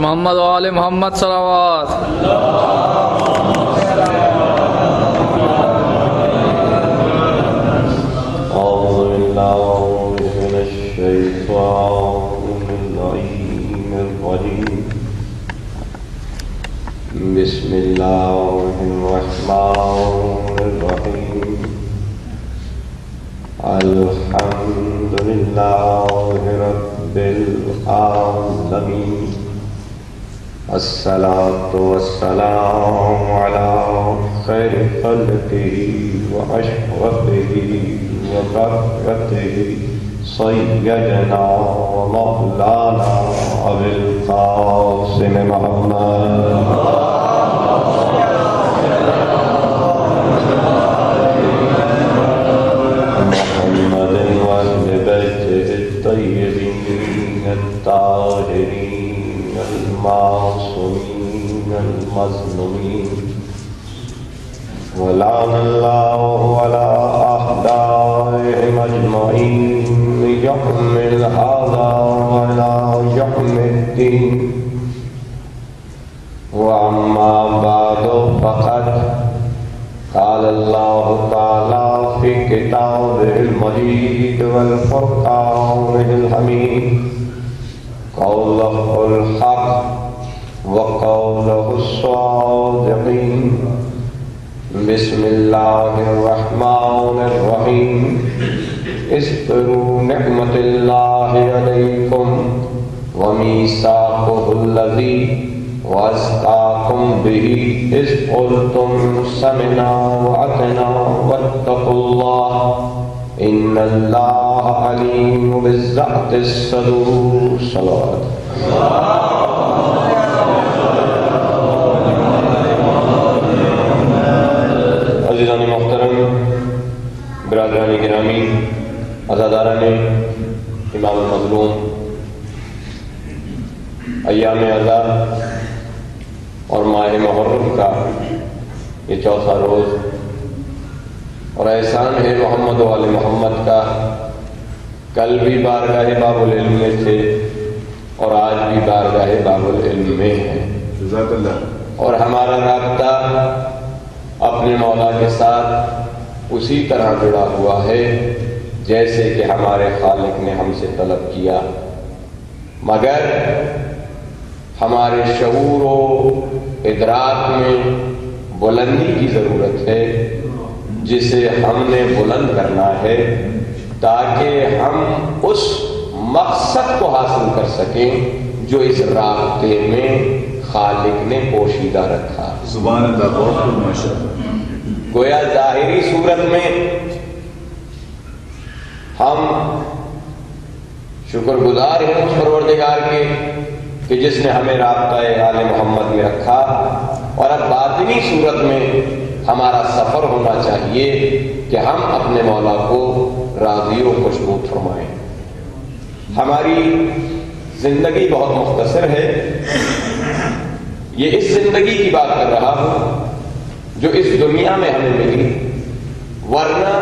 محمد وآل محمد صلوات. أعوذ بالله من الشيطان اللعين الرجيم. بسم الله الرحمن الرحيم. الحمد لله رب العالمين. الصلاة والسلام على خير خلقه وأشرفه وبركته سيدنا ومولانا أبي القاسم محمد وأهل بيته الطيبين الطاهرين المعصومين المظلومين. ولعن الله على أعدائهم أجمعين يوم هذا وإلى يوم الدين. وأما بعد فقد قال الله تعالى في كتابه المجيد والفرقان الحميد قوله الحق وقوله الصادقين. بسم الله الرحمن الرحيم. اذكروا نعمة الله عليكم وميثاقه الذي وأصدقكم به إذ قلتم سمعنا وأطعنا واتقوا الله إن الله عليم بذات الصدور. صلوات. عزیزان محترم، برادران گرامی، عزاداران امام المظلوم، ایام عزا اور ماہ محرم کا یہ چوتھا روز اور احسان ہے محمد و آل محمد کا. کل بھی بارگاہ باب العلم میں تھے اور آج بھی بارگاہ باب العلم میں ہے. جزاک اللہ. اور ہمارا رابطہ اپنے مولا کے ساتھ اسی طرح جڑا ہوا ہے جیسے کہ ہمارے خالق نے ہم سے طلب کیا، مگر ہمارے شعور و ادراک میں بلندی کی ضرورت ہے جسے ہم نے بلند کرنا ہے تاکہ ہم اس مقصد کو حاصل کر سکیں جو اس رابطے میں خالق نے پوشیدہ رکھا. سبحان اللہ. بہت ماشاءاللہ. گویا ظاہری صورت میں ہم شکر گزار ہیں اس پروردگار کے کہ جس نے ہمیں رابطہ آل محمد میں رکھا، اور اب باطنی صورت میں ہمارا سفر ہونا چاہیے کہ ہم اپنے مولا کو راضی و خوشنود فرمائیں. ہماری زندگی بہت مختصر ہے. یہ اس زندگی کی بات کر رہا ہوں جو اس دنیا میں ہمیں ملی، ورنہ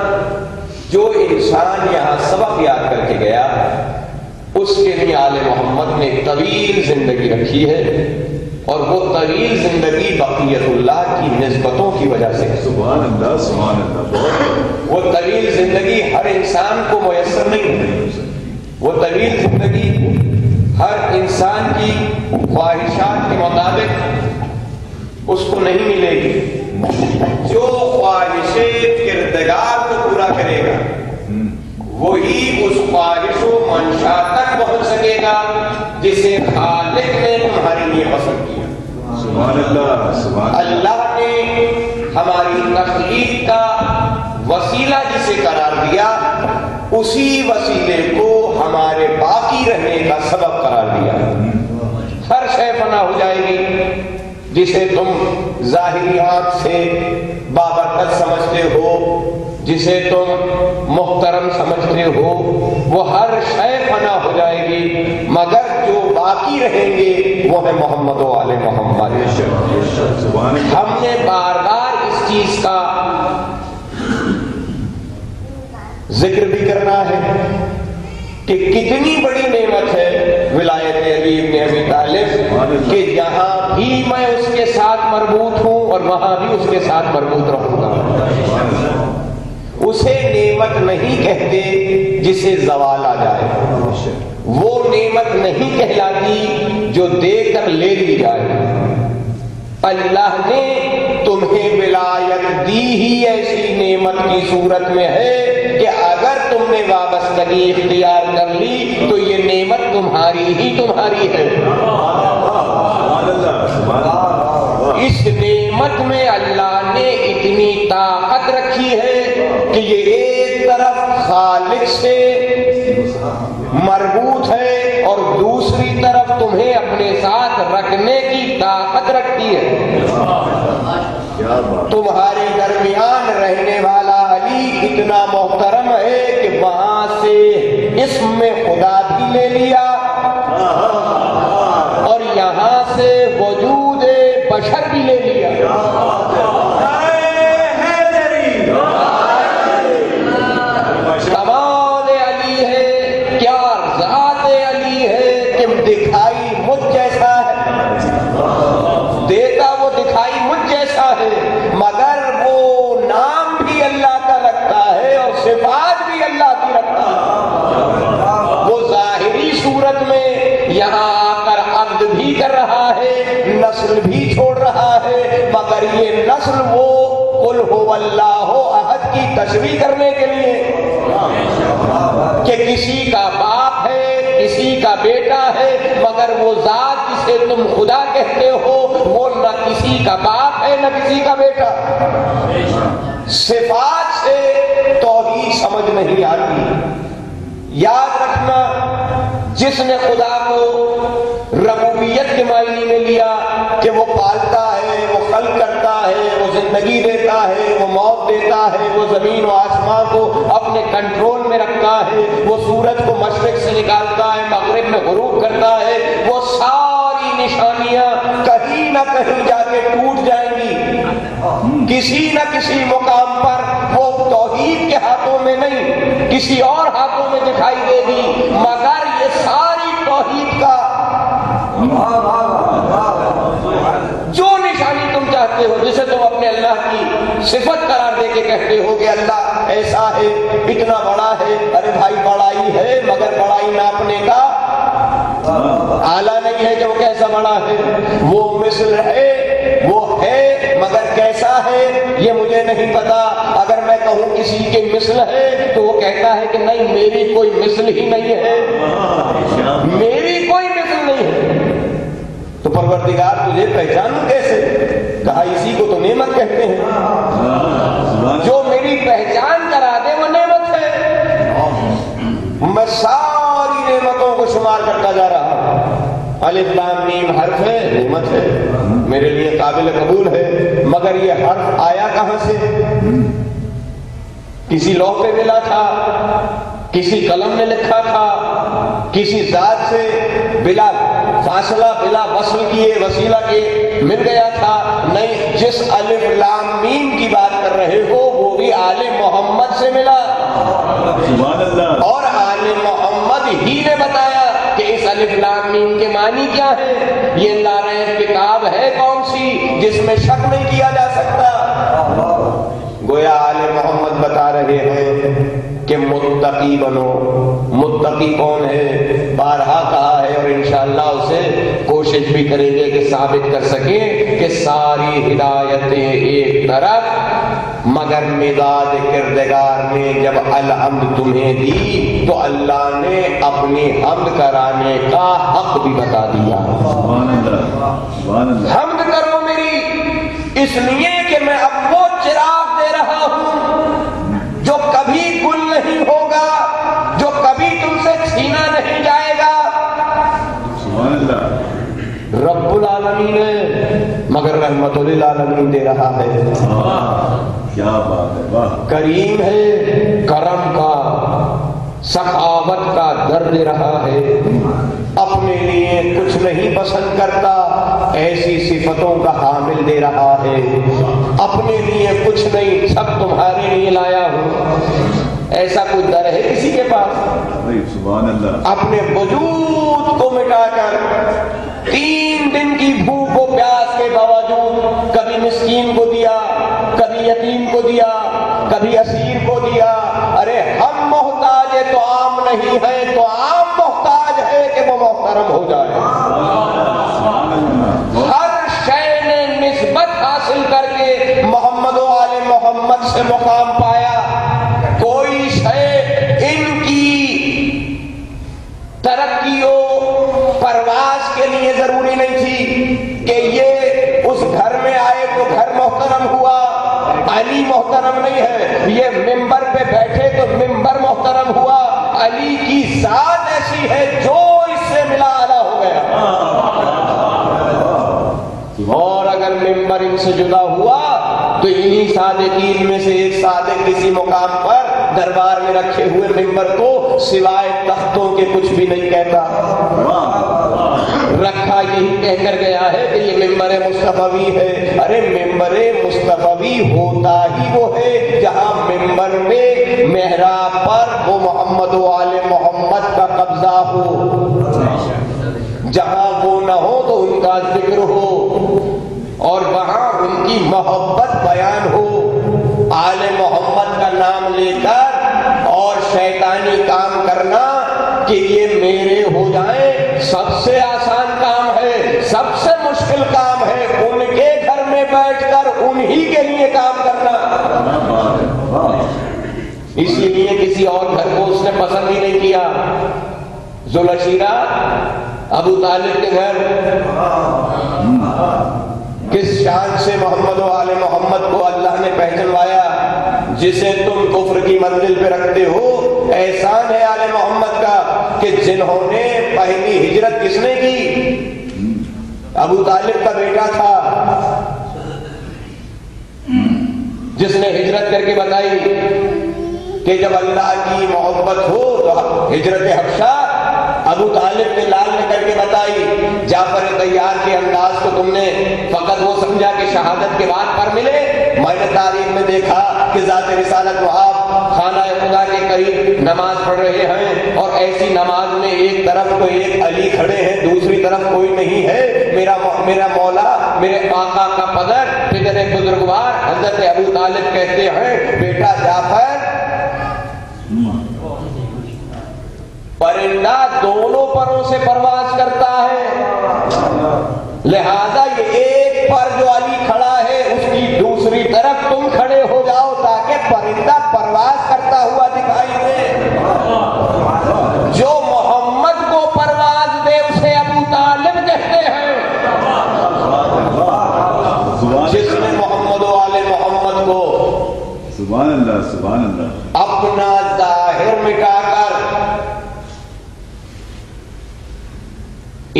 جو انسان یہاں سبق یاد کر کے گیا اس کے لیے آل محمد نے طویل زندگی رکھی ہے، اور وہ طویل زندگی بقیت اللہ کی نسبتوں کی وجہ سے ہے. سبحان اللہ. سبحان اللہ. بہت. وہ طویل زندگی ہر انسان کو میسر نہیں ہے. وہ طویل زندگی ہر انسان کی خواہشات کے مطابق اس کو نہیں ملے گی. جو خواہش کردگار کو پورا کرے گا وہی اس خواہش و منشا تک پہنچ سکے گا جسے خالق نے تمہارے لیے پسند کیا. سبحان اللہ. سبحان اللہ نے ہماری تخلیق کا وسیلہ جسے قرار دیا اسی وسیلے کو ہمارے باقی رہنے کا سبب قرار دیا. ہر شے فنا ہو جائے گی جسے تم ظاہریات سے بابرکت سمجھتے ہو، جسے تم محترم سمجھتے ہو، وہ ہر شے فنا ہو جائے گی، مگر جو باقی رہیں گے وہ ہے محمد و آل محمد. ہم نے بار بار اس چیز کا ذکر بھی کرنا ہے کہ کتنی بڑی نعمت ہے ولایت علی ابن ابی طالب کہ جہاں بھی میں اس کے ساتھ مربوط ہوں اور وہاں بھی اس کے ساتھ مربوط رہوں گا. اسے نعمت نہیں کہتے جسے زوال آ جائے، وہ نعمت نہیں کہلاتی جو دے کر لے لی جائے. اللہ نے تمہیں ولایت دی ہی ایسی نعمت کی صورت میں ہے کہ اگر تم نے وابستگی اختیار کر لی تو یہ نعمت تمہاری ہی تمہاری ہے. اس نعمت میں اللہ نے اتنی طاقت رکھی ہے کہ یہ ایک طرف خالق سے مربوط ہے اور دوسری طرف تمہیں اپنے ساتھ رکھنے کی طاقت رکھتی ہے. تمہارے درمیان رہنے والا علی اتنا محترم ہے کہ وہاں سے اسم میں خدا بھی لے لیا اور یہاں سے وجود بشر بھی لے لیا. کمال علی ہے، کیا ذات علی ہے کہ دکھائی مجھ جیسا ہے، دیتا وہ دکھائی مجھ جیسا ہے، مگر وہ نام بھی اللہ کا رکھتا ہے اور صفات بھی اللہ کی رکھتا ہے. وہ ظاہری صورت میں یہاں آ کر عبد بھی کر رہا ہے، نسل بھی چھوڑ رہا ہے، مگر یہ نسل وہ قل هو اللہ احد کی تشریح کرنے کے لیے کہ کسی کا باپ ہے، کسی کا بیٹا ہے، مگر وہ ذات جسے تم خدا کہتے ہو وہ نہ کسی کا باپ ہے نہ کسی کا بیٹا. صفات سے توحید سمجھ نہیں آتی. یاد رکھنا، جس نے خدا کو ربوبیت کے معنی میں لیا کہ وہ پالتا ہے، وہ خلق کرتا ہے، وہ زندگی دیتا ہے، وہ موت دیتا ہے، وہ زمین و آسمان کو اپنے کنٹرول میں رکھتا ہے، وہ سورج کو مشرق سے نکالتا ہے، مغرب میں غروب کرتا ہے، وہ ساری نشانیاں کہیں نہ کہیں جا کے ٹوٹ جائیں گی. کسی نہ کسی مقام پر وہ توحید کے ہاتھوں میں نہیں کسی اور ہاتھوں میں دکھائی دے گی، مگر یہ ساری توحید کا جو نشانی تم چاہتے ہو، جسے تم اپنے اللہ کی صفت قرار دے کے کہتے ہو کہ اللہ ایسا ہے، اتنا بڑا ہے. ارے بھائی بڑائی ہے مگر بڑائی ناپنے کا آلہ نہیں ہے کہ وہ کیسا بڑا ہے. وہ مثل ہے، وہ ہے، مگر کیسا ہے یہ مجھے نہیں پتا. اگر میں کہوں کسی کے مثل ہے تو وہ کہتا ہے کہ نہیں میری کوئی مثل ہی نہیں ہے، میری کوئی مثل نہیں ہے. تو پروردگار تجھے پہچانوں کیسے؟ کہا اسی کو تو نعمت کہتے ہیں. جو میری پہچان کرا دے وہ نعمت ہے. میں ساری نعمتوں کو شمار کرتا جا رہا ہوں. الف لام میم حرف ہے، نعمت ہے، میرے لیے قابل قبول ہے، مگر یہ حرف آیا کہاں سے؟ کسی لوح پہ ملا تھا، کسی قلم نے لکھا تھا، کسی ذات سے بلا فاصلہ بلا وصل کیے وسیلہ کے مل گیا تھا؟ نہیں، جس الف لام میم کی بات کر رہے ہو وہ بھی آل محمد سے ملا. سبحان اللہ. اور آل محمد ہی نے بتایا کہ اس الف لام میم کے معنی کیا ہے. یہ لا ریب کتاب ہے کون سی جس میں شک نہیں کیا جا سکتا. گویا آل محمد بتا رہے ہیں کہ متقی بنو. متقی کون ہے؟ بارہا کہا ہے اور انشاءاللہ اسے کوشش بھی کریں گے کہ ثابت کر سکیں کہ ساری ہدایتیں ایک طرف، مگر مداد کردگار نے جب الحمد تمہیں دی تو اللہ نے اپنی حمد کرانے کا حق بھی بتا دیا. حمد کرو میری اس لیے کہ میں اب وہ چراغ دے رہا ہوں جو کبھی گل نہیں ہوگا، جو کبھی تم سے چھینا نہیں جائے گا. رب العالمین ہے مگر رحمت للعالمین دے رہا ہے. کیا بات ہے، واہ. کریم ہے، کرم کا سخاوت کا در دے رہا ہے. اپنے لیے کچھ نہیں پسند کرتا، ایسی صفتوں کا حامل دے رہا ہے. اپنے لیے کچھ نہیں، سب تمہارے لیے لایا ہوں. ایسا کوئی در ہے کسی کے پاس؟ سبحان اللہ. اپنے وجود کو مٹا کر 3 دن کی بھوک و پیاس کے باوجود کبھی مسکین کو دیا، کبھی یتیم کو دیا، کبھی اسیر کو دیا. ارے ہم محتاج تو عام نہیں ہے، تو عام محتاج ہے کہ وہ محترم ہو جائے. ہر شے نے نسبت حاصل کر کے محمد و آل محمد سے مقام پایا. کوئی شے ان کی ترقی و پرواز کے لیے ضروری نہیں تھی کہ یہ اس گھر میں آئے تو گھر محترم ہوا. علی محترم نہیں ہے، یہ ممبر پہ بیٹھے تو ممبر محترم ہوا. علی کی ذات ایسی ہے جو اس سے ملا اعلیٰ ہو گیا. اور اگر ممبر ان سے جدا ہوا تو انہی صادقین میں سے ایک صادق کسی مقام پر دربار میں رکھے ہوئے ممبر کو سوائے تختوں کے کچھ بھی نہیں کہتا. رکھا یہی کہہ کر گیا ہے کہ یہ ممبر مصطفی ہے. ارے ممبر مصطفی ہوتا ہی وہ ہے جہاں ممبر میں محراب پر وہ محمد و آل محمد کا قبضہ ہو. جہاں وہ نہ ہو تو ان کا ذکر ہو اور وہاں ان کی محبت بیان ہو. آل محمد کا نام لے کر اور شیطانی کام کرنا کہ یہ میرے ہو جائیں سب سے آسان کام ہے، سب سے مشکل کام ہے. ان کے گھر میں بیٹھ کر انہی کے لیے کام کرنا. اسی لیے کسی اور گھر کو اس نے پسند ہی نہیں کیا. ذوالشیرہ ابو طالب کے گھر کس شان سے محمد و آل محمد کو اللہ نے پہچنوایا. جسے تم کفر کی منزل پہ رکھتے ہو، احسان ہے آل محمد کا کہ جنہوں نے پہلی ہجرت کس نے کی؟ ابو طالب کا بیٹا تھا جس نے ہجرت کر کے بتائی کہ جب اللہ کی محبت ہو تو ہجرت حبشہ ابو طالب نے لال نے کر کے بتائی. جعفر طیار کے انداز کو تم نے فقط وہ سمجھا کہ شہادت کے بعد پر ملے. میں نے تاریخ میں دیکھا کہ ذات رسالت و آپ خانہ خدا کے قریب نماز پڑھ رہے ہیں اور ایسی نماز میں ایک طرف تو ایک علی کھڑے ہیں، دوسری طرف کوئی نہیں ہے. میرا مولا، میرے آقا کا پدر بزرگوار حضرت ابو طالب کہتے ہیں بیٹا جعفر، پرندہ دونوں پروں سے پرواز کرتا ہے، لہذا یہ ایک پر جو علی کھڑا ہے اس کی دوسری طرف تم کھڑے ہو جاؤ تاکہ پرندہ پرواز کرتا ہوا دکھائی دے. جو محمد کو پرواز دے اسے ابو طالب کہتے ہیں. جس نے محمد و آل محمد کو سبحان اللہ سبحان اللہ اپنا ظاہر مٹا کر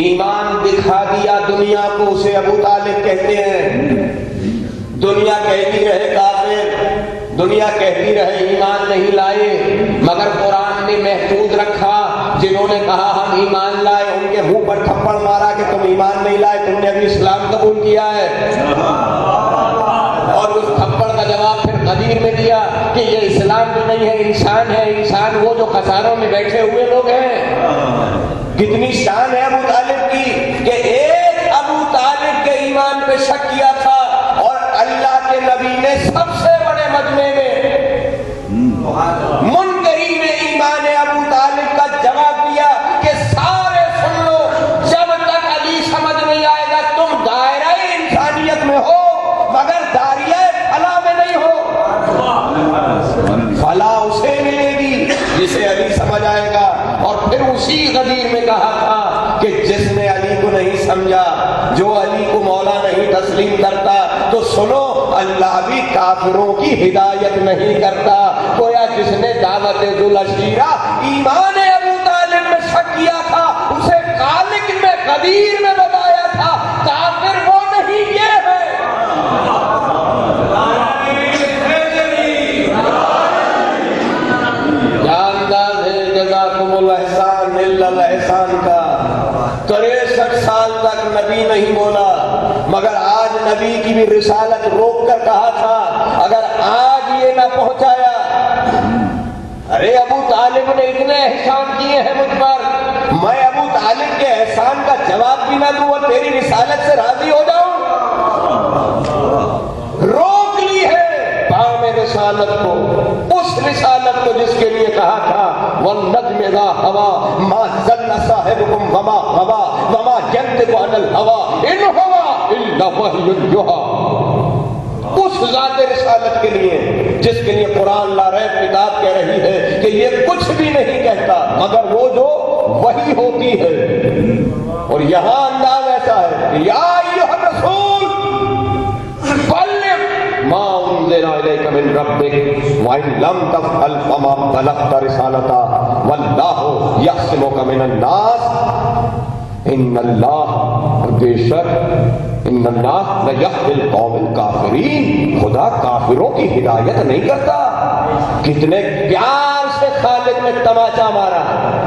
ایمان دکھا دیا دنیا کو، اسے ابو طالب کہتے ہیں. دنیا کہتی رہے کافر، دنیا کہتی رہے ایمان نہیں لائے، مگر قرآن نے محفوظ رکھا. جنہوں نے کہا ہم ایمان لائے ان کے منہ پر تھپڑ مارا کہ تم ایمان نہیں لائے، تم نے ابھی اسلام قبول کیا ہے. اور اس تھپڑ کا جواب پھر غدیر میں دیا کہ یہ اسلام بھی نہیں ہے، انسان ہے. انسان وہ جو قطاروں میں بیٹھے ہوئے لوگ ہیں. کتنی شان ہے ابو طالب کی کہ ایک ابو طالب کے ایمان پہ شک کیا تھا اور اللہ کے نبی نے سب سے بڑے مجمع میں منکرین ایمان ابو طالب کا جواب دیا کہ سارے سن لو، جب تک علی سمجھ نہیں آئے گا تم دائرہ انسانیت میں ہو مگر داریہ فلاح میں نہیں ہو. فلاح اسے ملے گی جسے علی سمجھ آئے گا. اور پھر اسی غدیر میں کہا تھا کہ جس نے علی کو نہیں سمجھا، جو علی کو مولا نہیں تسلیم کرتا، تو سنو اللہ بھی کافروں کی ہدایت نہیں کرتا. گویا جس نے دعوت ذوالشیرہ ایمان ابو طالب میں شک کیا تھا اسے خالق میں غدیر میں بتایا تھا کافر وہ نہیں یہ ہے. الاحسان الا الاحسان کا 63 سال تک نبی نہیں بولا، مگر آج نبی کی بھی رسالت روک کر کہا تھا اگر آج یہ نہ پہنچایا، ارے ابو طالب نے اتنے احسان کیے ہیں مجھ پر، میں ابو طالب کے احسان کا جواب بھی نہ دوں اور تیری رسالت سے راضی ہو جاؤں؟ روک لی ہے پام رسالت کو، اس رسالت کو جس کے لیے کہا تھا والنجم اذا ہوا ما ضل صاحبکم وما غوا وما ينطق عن الهوى ان هو الا وحی یوحی۔ اس ذات رسالت کے لیے جس کے لیے قرآن لا ریب کتاب کہہ رہی ہے کہ یہ کچھ بھی نہیں کہتا مگر وہ جو وحی ہوتی ہے۔ اور یہاں انداز ایسا ہے کہ یا ایھا الرسول بلغ ما انزل الیک من ربک وان لم تفعل فما بلغت رسالتہ واللہ یعصمک من الناس ان اللہ، بے شک ان اللہ لیہدی القوم الکافرین، خدا کافروں کی ہدایت نہیں کرتا۔ کتنے پیار سے خالق نے تماچا مارا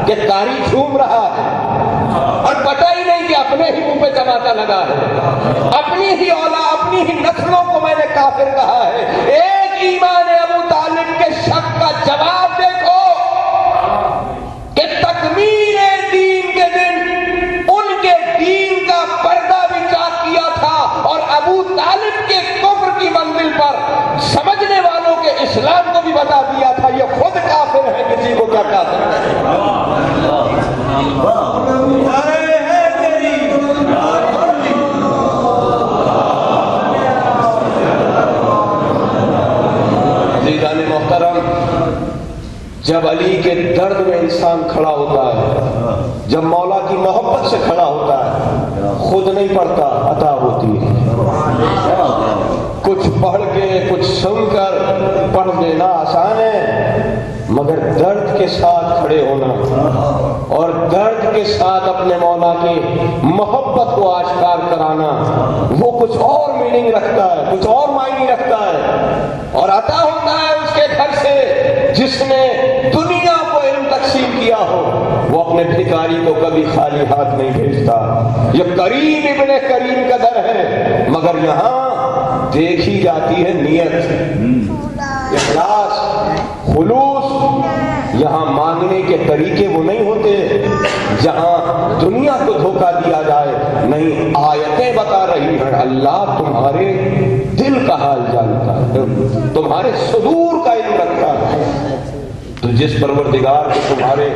کہ قاری جھوم رہا ہے اور پتہ ہی نہیں کہ اپنے ہی منہ پہ تماچا لگا ہے، اپنی ہی اولاد اپنی ہی نسلوں کو میں نے کافر کہا ہے۔ ایک ایمان ابو طالب کے شک کا جواب دیکھو کہ تکمیل دین کے دن ان کے دین کا پردہ بھی چاک کیا تھا، اور ابو طالب کے کفر کی منزل پر سمجھنے والوں کے اسلام کو بھی بتا دیا تھا یہ خود کافر ہے، کسی کو کیا کہا عزیزان محترم، جب علی کے درد میں انسان کھڑا ہوتا ہے، جب مولا کی محبت سے کھڑا ہوتا ہے، خود نہیں پڑھتا، عطا ہوتی ہے۔ کچھ پڑھ کے کچھ سن کر پڑھ دینا آسان ہے، مگر درد کے ساتھ کھڑے ہونا اور درد کے ساتھ اپنے مولا کی محبت کو آشکار کرانا، وہ کچھ اور میننگ رکھتا ہے، کچھ اور معنی رکھتا ہے، اور عطا ہوتا ہے اس کے گھر سے جس نے دنیا کو علم تقسیم کیا ہو۔ وہ اپنے بھکاری کو کبھی خالی ہاتھ نہیں بھیجتا۔ یہ کریم ابن کریم کا در ہے، مگر یہاں دیکھی جاتی ہے نیت، اخلاص، خلوص۔ یہاں مانگنے کے طریقے وہ نہیں ہوتے جہاں دنیا کو دھوکہ دیا جائے، نہیں، آیتیں بتا رہی ہیں اللہ تمہارے دل کا حال جانتا ہے، تمہارے صدور کا علم رکھتا ہے۔ تو جس پروردگار کو تمہارے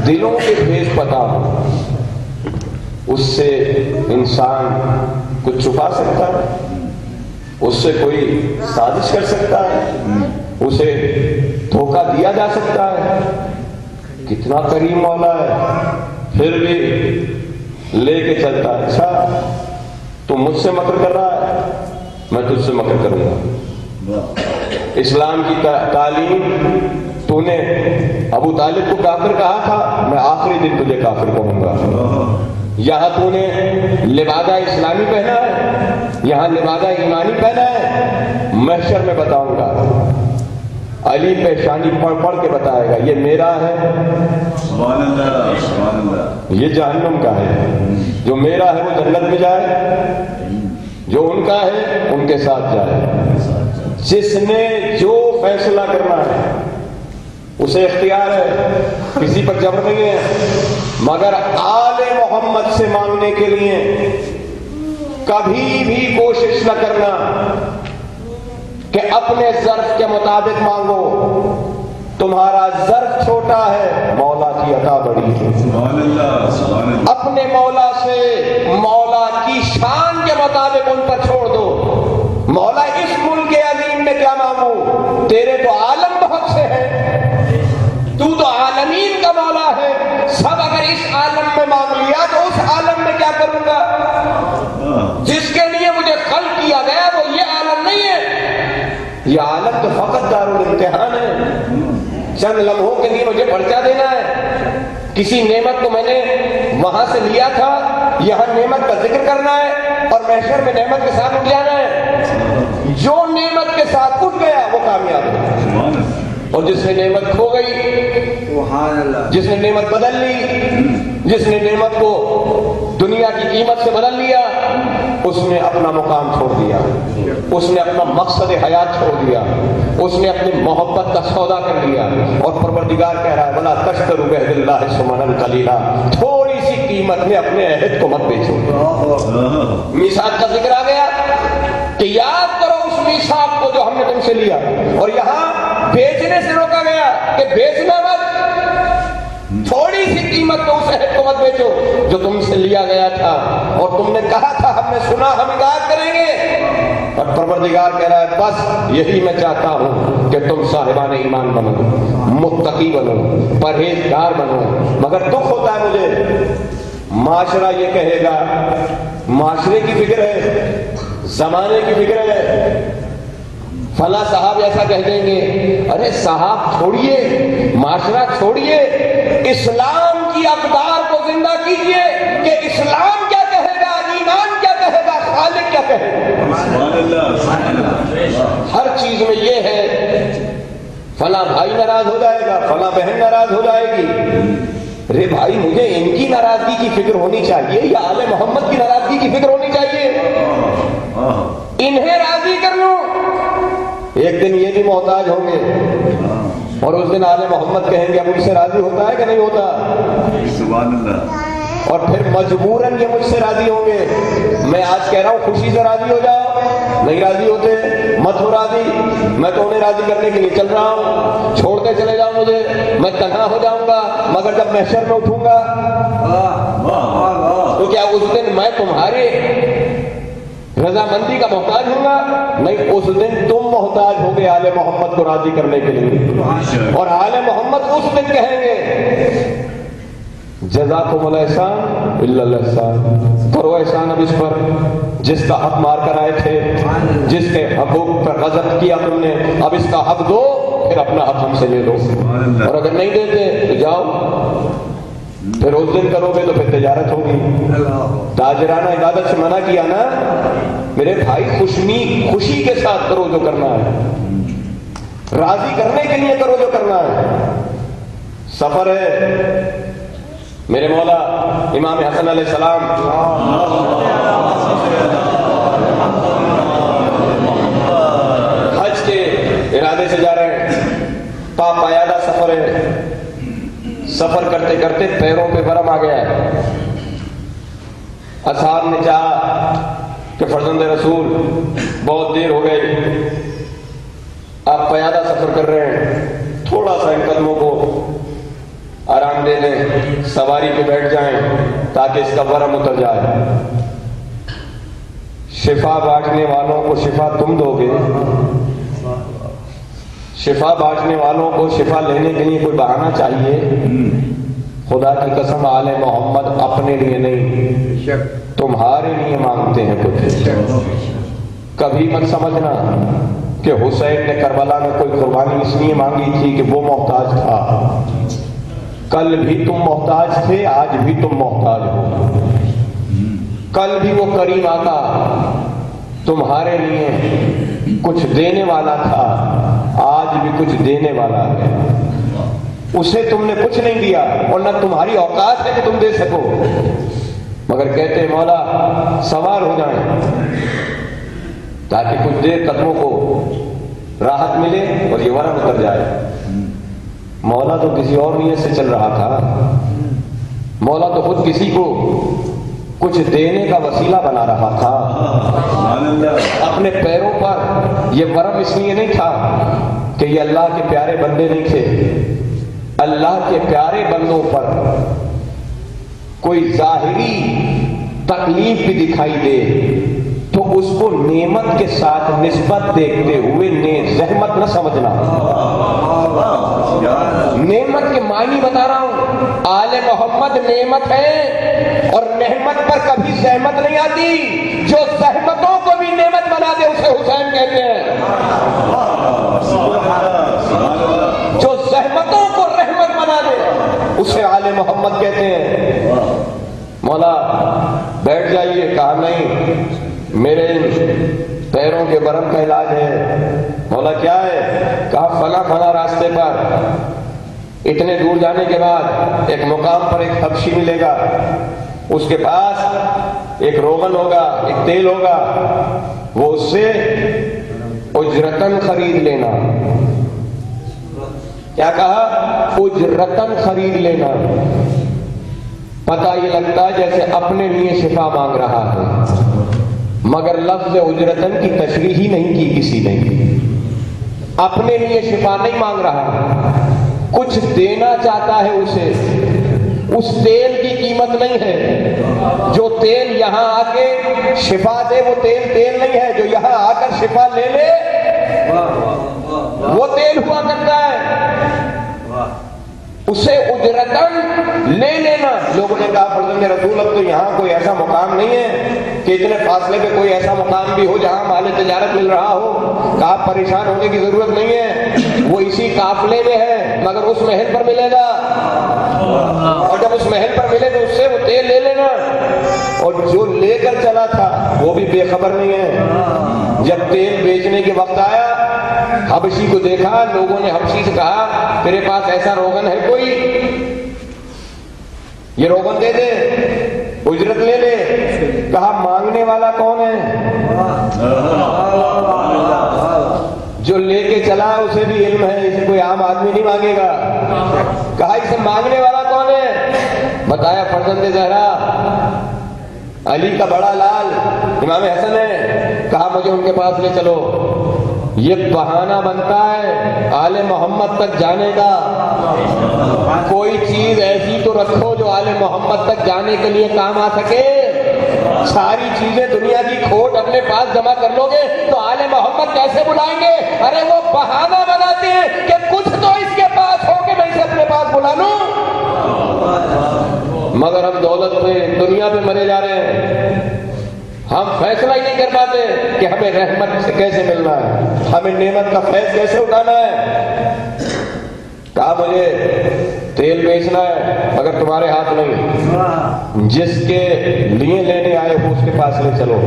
دلوں کے بھیج پتا ہو، اس سے انسان کچھ چھپا سکتا ہے، اس سے کوئی سازش کر سکتا ہے، اسے دھوکہ دیا جا سکتا ہے؟ کتنا کریم مولا ہے، پھر بھی لے کے چلتا ہے۔ اچھا تم مجھ سے مکر کر رہا ہے، میں تجھ سے مکر کروں گا۔ اسلام کی تعلیم تو نے ابو طالب کو کافر کہا تھا، میں آخری دن تجھے کافر کہوں گا۔ یہاں تو نے لبادہ اسلامی پہنا ہے، یہاں لبادہ ایمانی پہنا ہے، محشر میں بتاؤں گا، علی پیشانی پڑھ پڑھ کے بتائے گا یہ میرا ہے، سبحان اللہ سبحان اللہ، یہ جہنم کا ہے، جو میرا ہے وہ جنت میں جائے، جو ان کا ہے ان کے ساتھ جائے۔ جس نے جو فیصلہ کرنا ہے اسے اختیار ہے، کسی پر جبر نہیں ہے، مگر آل محمد سے مانگنے کے لیے کبھی بھی کوشش نہ کرنا کہ اپنے ظرف کے مطابق مانگو، تمہارا ظرف چھوٹا ہے، مولا کی عطا بڑی ہے۔ سبحان اللہ سبحان اللہ، اپنے مولا سے مولا کی شان کے مطابق ان پر چھوڑ دو۔ مولا اس ملک عظیم میں کیا مانگو، تیرے تو عالم بہت سے ہیں، تو عالمین کا مولا ہے، سب اگر اس عالم میں مانگ لیا تو اس عالم میں کیا کروں گا؟ جس کے لیے مجھے خلق کیا گیا وہ یہ عالم نہیں ہے، یہ عالم تو فقط دارالامتحان ہے، چند لمحوں کے لیے مجھے پرچہ دینا ہے، کسی نعمت کو میں نے وہاں سے لیا تھا، یہاں نعمت کا ذکر کرنا ہے اور محشر میں نعمت کے ساتھ اٹھ جانا ہے۔ جو نعمت کے ساتھ اٹھ گیا وہ کامیاب ہے، اور جس نے نعمت کھو گئی، جس نے نعمت بدل لی، جس نے نعمت کو دنیا کی قیمت سے بدل لیا، اس نے اپنا مقام چھوڑ دیا، اس نے اپنا مقصد حیات چھوڑ دیا، اس نے اپنی محبت کا سودا کر لیا، اور پروردگار کہہ رہا ہے وَلَا تَشْتَرُوا بِعَهْدِ اللَّهِ ثَمَنًا قَلِيلًا، تھوڑی سی قیمت میں اپنے عہد کو مت بیچو۔ میثاق کا ذکر آ گیا کہ یاد کرو اس میثاق کو جو ہم نے تم سے لیا، اور یہاں بیچنے سے روکا گیا کہ بیچنا مت، تھوڑی سی قیمت میں اس عہد کو مت بیچو جو تم سے لیا گیا تھا، اور تم نے کہا تھا ہم نے سنا ہم اطاعت کریں گے، اور پروردگار کہہ رہا ہے بس یہی میں چاہتا ہوں کہ تم صاحبان ایمان بنو، متقی بنو، پرہیزگار بنو، مگر دکھ ہوتا ہے مجھے، معاشرہ یہ کہے گا، معاشرے کی فکر ہے، زمانے کی فکر ہے، فلاں صاحب ایسا کہہ دیں گے، ارے صاحب چھوڑیے، معاشرہ چھوڑیے، اسلام کی اقدار کو زندہ کیجئے کہ اسلام کیا کہے گا، ایمان کیا کہے گا، خالق کیا کہے گا۔ ہر چیز میں یہ ہے فلاں بھائی ناراض ہو جائے گا، فلاں بہن ناراض ہو جائے گی، ارے بھائی مجھے ان کی ناراضگی کی فکر ہونی چاہیے یا آل محمد کی ناراضگی کی فکر ہونی چاہیے، انہیں راضی کر لوں، ایک دن یہ بھی محتاج ہوں گے، اور اس دن آل محمد کہیں گے اب مجھ سے راضی ہوتا ہے کہ نہیں ہوتا، سبحان اللہ، اور پھر مجبوراً یہ مجھ سے راضی ہوں گے۔ میں آج کہہ رہا ہوں خوشی سے راضی ہو جاؤ، نہیں راضی ہوتے مت ہو راضی، میں تو انہیں راضی کرنے کے لیے چل رہا ہوں، چھوڑتے چلے جاؤ مجھے، میں تنہا ہو جاؤں گا، مگر جب محشر میں اٹھوں گا تو کیا اس دن میں تمہارے رضامندی کا محتاج ہوں گا؟ نہیں، اس دن تم محتاج ہوگے آل محمد کو راضی کرنے کے لیے، اور آل محمد اس دن کہیں گے جزاکم الاحسان الا الاحسان، کرو احسان اب اس پر جس کا حق مار کر آئے تھے، جس کے حقوق پر غضب کیا تم نے، اب اس کا حق دو، پھر اپنا حق ہم سے لے لو، اور اگر نہیں دیتے تو جاؤ، پھر اس دن کرو گے تو پھر تجارت ہوگی۔ تاجرانہ عبادت سے منع کیا نا میرے بھائی، خوشی کے ساتھ کرو جو کرنا ہے، راضی کرنے کے لیے کرو جو کرنا ہے۔ سفر ہے، میرے مولا امام حسن علیہ السلام حج کے ارادے سے جا رہے ہیں، پایادہ سفر ہے، سفر کرتے کرتے پیروں پہ برم آ گیا ہے، اصحاب نے چاہا کہ فرزند رسول بہت دیر ہو گئی، آپ پیادہ سفر کر رہے ہیں، تھوڑا سا ان قدموں کو آرام دے دیں، سواری پہ بیٹھ جائیں تاکہ اس کا ورم اتر جائے۔ شفا بانٹنے والوں کو شفا تم دو گے، شفا بانٹنے والوں کو شفا لینے کے لیے کوئی بہانہ چاہیے، خدا کی قسم آل محمد اپنے لیے نہیں تمہارے لیے مانگتے ہیں کچھ۔ کبھی مت سمجھنا کہ حسین نے کربلا میں کوئی قربانی اس لیے مانگی تھی کہ وہ محتاج تھا، کل بھی تم محتاج تھے، آج بھی تم محتاج ہو، کل بھی وہ کریم آقا تمہارے لیے کچھ دینے والا تھا، آج بھی کچھ دینے والا ہے، اسے تم نے کچھ نہیں دیا اور نہ تمہاری اوقات ہے کہ تم دے سکو، مگر کہتے ہیں مولا سوار ہو جائیں تاکہ کچھ دیر قدموں کو راحت ملے اور یہ ورم اتر جائے۔ مولا تو کسی اور نیت سے چل رہا تھا، مولا تو خود کسی کو کچھ دینے کا وسیلہ بنا رہا تھا، اپنے پیروں پر یہ ورم اس لیے نہیں تھا کہ یہ اللہ کے پیارے بندے نہیں تھے، اللہ کے پیارے بندوں پر کوئی ظاہری تکلیف بھی دکھائی دے تو اس کو نعمت کے ساتھ نسبت دیکھتے ہوئے زحمت نہ سمجھنا۔ نعمت کے معنی بتا رہا ہوں، آل محمد نعمت ہے اور نعمت پر کبھی زحمت نہیں آتی، جو زحمتوں کو بھی نعمت بنا دے اسے حسین کہتے ہیں، جو زحمتوں کو رحمت بنا دے اسے آل محمد کہتے ہیں۔ مولا بیٹھ جائیے، کہا نہیں میرے پیروں کے برم کا علاج ہے۔ مولا کیا ہے؟ کہا فلاں فلاں راستے پر اتنے دور جانے کے بعد ایک مقام پر ایک حبشی ملے گا، اس کے پاس ایک روغن ہوگا، ایک تیل ہوگا، وہ اس سے اجرتن خرید لینا. کیا کہا؟ اجرتن خرید لینا. پتہ یہ لگتا ہے جیسے اپنے لیے شفا مانگ رہا ہے، مگر لفظ اجرتن کی تشریح ہی نہیں کی کسی نے. اپنے لیے شفا نہیں مانگ رہا، کچھ دینا چاہتا ہے اسے. اس تیل کی قیمت نہیں ہے. جو تیل یہاں آ کے شفا دے وہ تیل نہیں ہے. جو یہاں آ کر شفا لے لے وہ تیل ہوا کرتا ہے. اسے اجرتن لے لینا. لوگوں نے کہا فرزند رسول اب تو یہاں کوئی ایسا مقام نہیں ہے کہ اتنے فاصلے پہ کوئی ایسا مقام بھی ہو جہاں مال تجارت مل رہا ہو. کہا پریشان ہونے کی ضرورت نہیں ہے، وہ اسی قافلے میں ہے، مگر اس محل پر ملے گا. اور جب اس محل پر ملے تو اس سے وہ تیل لے لینا. اور جو لے کر چلا تھا وہ بھی بے خبر نہیں ہے. جب تیل بیچنے کے وقت آیا، حبشی کو دیکھا، لوگوں نے حبشی سے کہا تیرے پاس ایسا روغن ہے کوئی؟ یہ روغن دے دے، اجرت لے لے. کہا مانگنے والا کون ہے؟ جو لے کے چلا اسے بھی علم ہے، اسے کوئی عام آدمی نہیں مانگے گا. کہا اسے مانگنے والا کون ہے؟ بتایا فرزند زہرا علی کا بڑا لال امام حسن ہے. کہا مجھے ان کے پاس لے چلو. یہ بہانہ بنتا ہے آل محمد تک جانے کا. کوئی چیز ایسی تو رکھو جو آل محمد تک جانے کے لیے کام آ سکے. ساری چیزیں دنیا کی کھوٹ اپنے پاس جمع کر لو گے تو آل محمد کیسے بلائیں گے؟ ارے وہ بہانہ بناتے ہیں کہ کچھ تو اس کے پاس ہو کہ میں اسے اپنے پاس بلا لوں. مگر ہم دولت پہ دنیا پہ مرے جا رہے ہیں. ہم فیصلہ ہی نہیں کر پاتے کہ ہمیں رحمت سے کیسے ملنا ہے، ہمیں نعمت کا فیض کیسے اٹھانا ہے. کہا مجھے تیل بیچنا ہے مگر تمہارے ہاتھ نہیں، جس کے لیے لینے آئے ہو اس کے پاس لے چلو.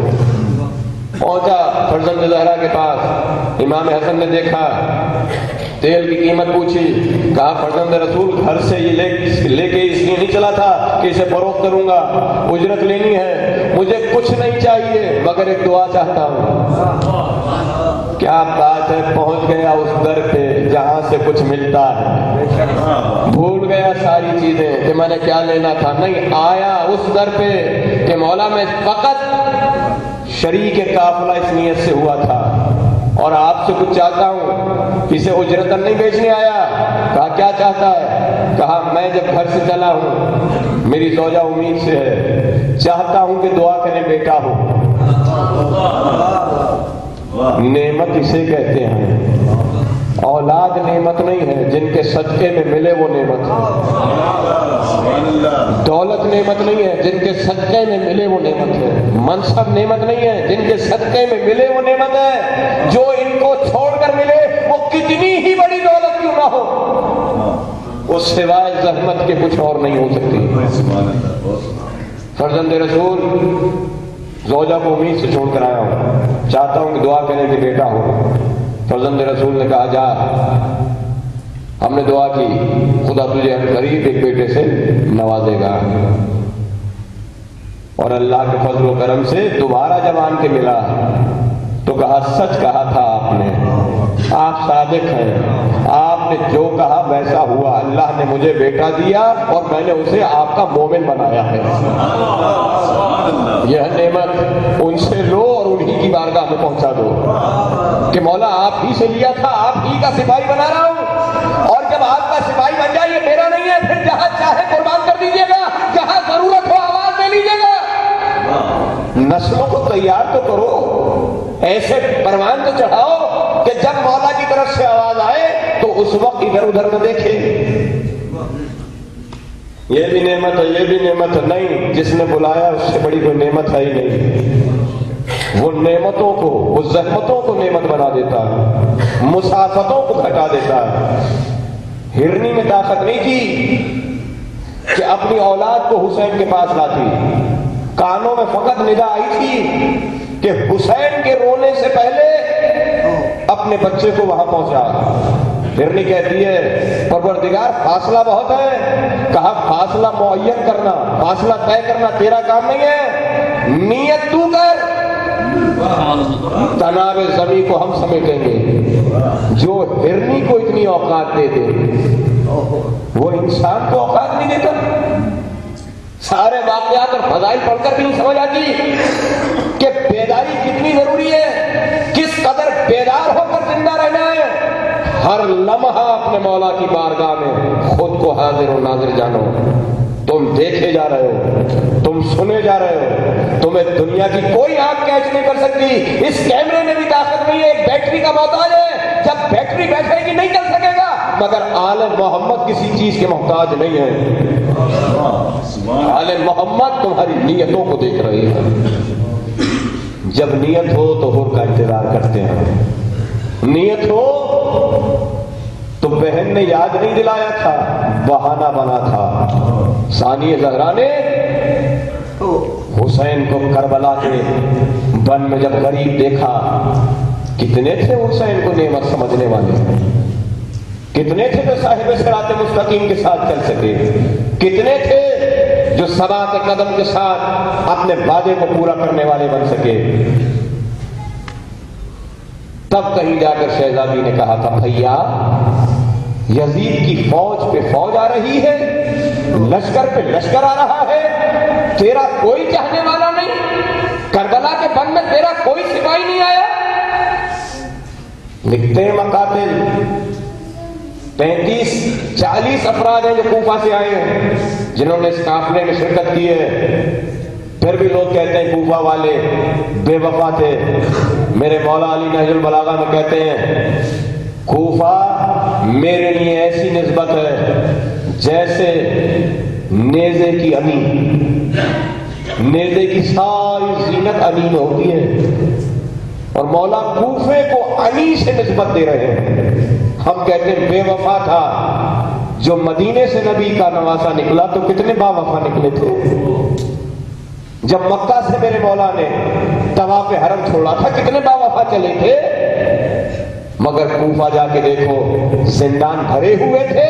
پہنچا فرزند زہرا کے پاس. امام حسن نے دیکھا، تیل کی قیمت پوچھی. کہا فرزند رسول گھر سے یہ لے کے اس لیے نہیں چلا تھا کہ اسے فروخت کروں گا، اجرت لینی ہے. مجھے کچھ نہیں چاہیے مگر ایک دعا چاہتا ہوں. کیا بات ہے، پہنچ گیا اس در پہ جہاں سے کچھ ملتا ہے. بھول گیا ساری چیزیں کہ میں نے کیا لینا تھا. نہیں، آیا اس در پہ کہ مولا میں فقط شریک قافلہ اس نیت سے ہوا تھا اور آپ سے کچھ چاہتا ہوں. اسے اجرتن نہیں بیچنے آیا. کہا کیا چاہتا ہے؟ کہا میں جب گھر سے چلا ہوں میری زوجہ امید سے ہے، چاہتا ہوں کہ دعا کریں بیٹا ہو. نعمت اسے کہتے ہیں. اولاد نعمت نہیں ہے، جن کے صدقے میں ملے وہ نعمت ہے. دولت نعمت نہیں ہے، جن کے صدقے میں ملے وہ نعمت ہے. منصب نعمت نہیں ہے، جن کے صدقے میں ملے وہ نعمت ہے. جو ان کو چھوڑ کر ملے وہ کتنی ہی بڑی دولت کیوں نہ ہو، اس سوائے زحمت کے کچھ اور نہیں ہو سکتی. فرزند رسول زوجہ کو امید سے چھوڑ کر آیا ہوں، چاہتا ہوں کہ دعا کریں کہ بیٹا ہو. فرزند رسول نے کہا جا. ہم نے دعا کی، خدا تجھے قریب ایک بیٹے سے نوازے گا. اور اللہ کے فضل و کرم سے دوبارہ جب آن کے ملا تو کہا سچ کہا تھا آپ نے، آپ صادق ہیں، آپ نے جو کہا ویسا ہوا. اللہ نے مجھے بیٹا دیا اور میں نے اسے آپ کا مومن بنایا ہے. یہ نعمت ان سے لو اور انہی کی بارگاہ میں پہنچا دو کہ مولا آپ ہی سے لیا تھا، آپ ہی کا سپاہی بنا رہا ہوں. اور جب آپ کا سپاہی بن جائے، یہ میرا نہیں ہے، پھر جہاں چاہے قربان کر دیجیے گا، جہاں ضرورت ہو آواز دے لیجیے گا. نسلوں کو تیار تو کرو، ایسے پروان تو چڑھاؤ کہ جب مولا کی طرف سے آواز آئے تو اس وقت ادھر ادھر نہ دیکھے. یہ بھی نعمت ہے، یہ بھی نعمت ہے. نہیں، جس نے بلایا اس سے بڑی کوئی نعمت ہے ہی نہیں. وہ نعمتوں کو، وہ زحمتوں کو نعمت بنا دیتا ہے، مسافتوں کو گھٹا دیتا ہے. ہرنی میں طاقت نہیں تھی کہ اپنی اولاد کو حسین کے پاس لاتی. کانوں میں فقط ندا آئی تھی کہ حسین کے رونے سے پہلے اپنے بچے کو وہاں پہنچا. ہرنی کہتی ہے پروردگار فاصلہ بہت ہے. کہا فاصلہ معین کرنا، فاصلہ طے کرنا تیرا کام نہیں ہے، نیت تو کر، تناب زمین کو ہم سمیٹیں گے۔ جو ہرنی کو اتنی اوقات دے دے وہ انسان کو اوقات نہیں دیتا۔ سارے واقعات اور فضائل پڑھ کر بھی نہیں سمجھ آتی کہ بیداری کتنی ضروری ہے، کس قدر بیدار ہو کر زندہ رہنا ہے۔ ہر لمحہ اپنے مولا کی بارگاہ میں خود کو حاضر و ناظر جانو۔ تم دیکھے جا رہے ہو، تم سنے جا رہے ہو، تمہیں دنیا کی کوئی آنکھ کیچ نہیں کر سکتی۔ اس کیمرے میں بھی طاقت نہیں ہے، ایک بیٹری کا محتاج ہے۔ جب بیٹری بیٹھے گی نہیں چل سکے گا، مگر آل محمد کسی چیز کے محتاج نہیں ہے۔ آل محمد تمہاری نیتوں کو دیکھ رہے ہیں۔ جب نیت ہو تو حور کا انتظار کرتے ہیں، نیت ہو تو بہن نے یاد نہیں دلایا تھا، بہانہ بنا تھا۔ ثانی زہرا نے حسین کو کربلا کے بن میں جب قریب دیکھا، کتنے تھے حسین کو نعمت سمجھنے والے، کتنے تھے جو صاحب صراط مستقیم کے ساتھ چل سکے، کتنے تھے جو ثبات قدم کے ساتھ اپنے وعدے کو پورا کرنے والے بن سکے۔ تب کہیں جا کر شہزادی نے کہا تھا، بھیا یزید کی فوج پہ فوج آ رہی ہے، لشکر پہ لشکر آ رہا ہے، تیرا کوئی چاہنے والا نہیں، کربلا کے بن میں تیرا کوئی سپاہی نہیں آیا۔ لکھتے ہیں مقاتل 35-40 افراد ہیں جو کوفہ سے آئے ہیں، جنہوں نے اس قافلے میں شرکت کی ہے۔ پھر بھی لوگ کہتے ہیں کوفہ والے بے وفا تھے۔ میرے مولا علی نہج البلاغہ میں کہتے ہیں، کوفہ میرے لیے ایسی نسبت ہے جیسے نیزے کی امی، نیزے کی ساری زینت امی میں ہوتی ہے، اور مولا کوفے کو علی سے نسبت دے رہے ہیں۔ ہم کہتے ہیں بے وفا تھا، جو مدینے سے نبی کا نواسا نکلا تو کتنے با وفا نکلے تھے۔ جب مکہ سے میرے مولا نے طواف حرم چھوڑا تھا کتنے با وفا چلے تھے، مگر کوفہ جا کے دیکھو زندان بھرے ہوئے تھے،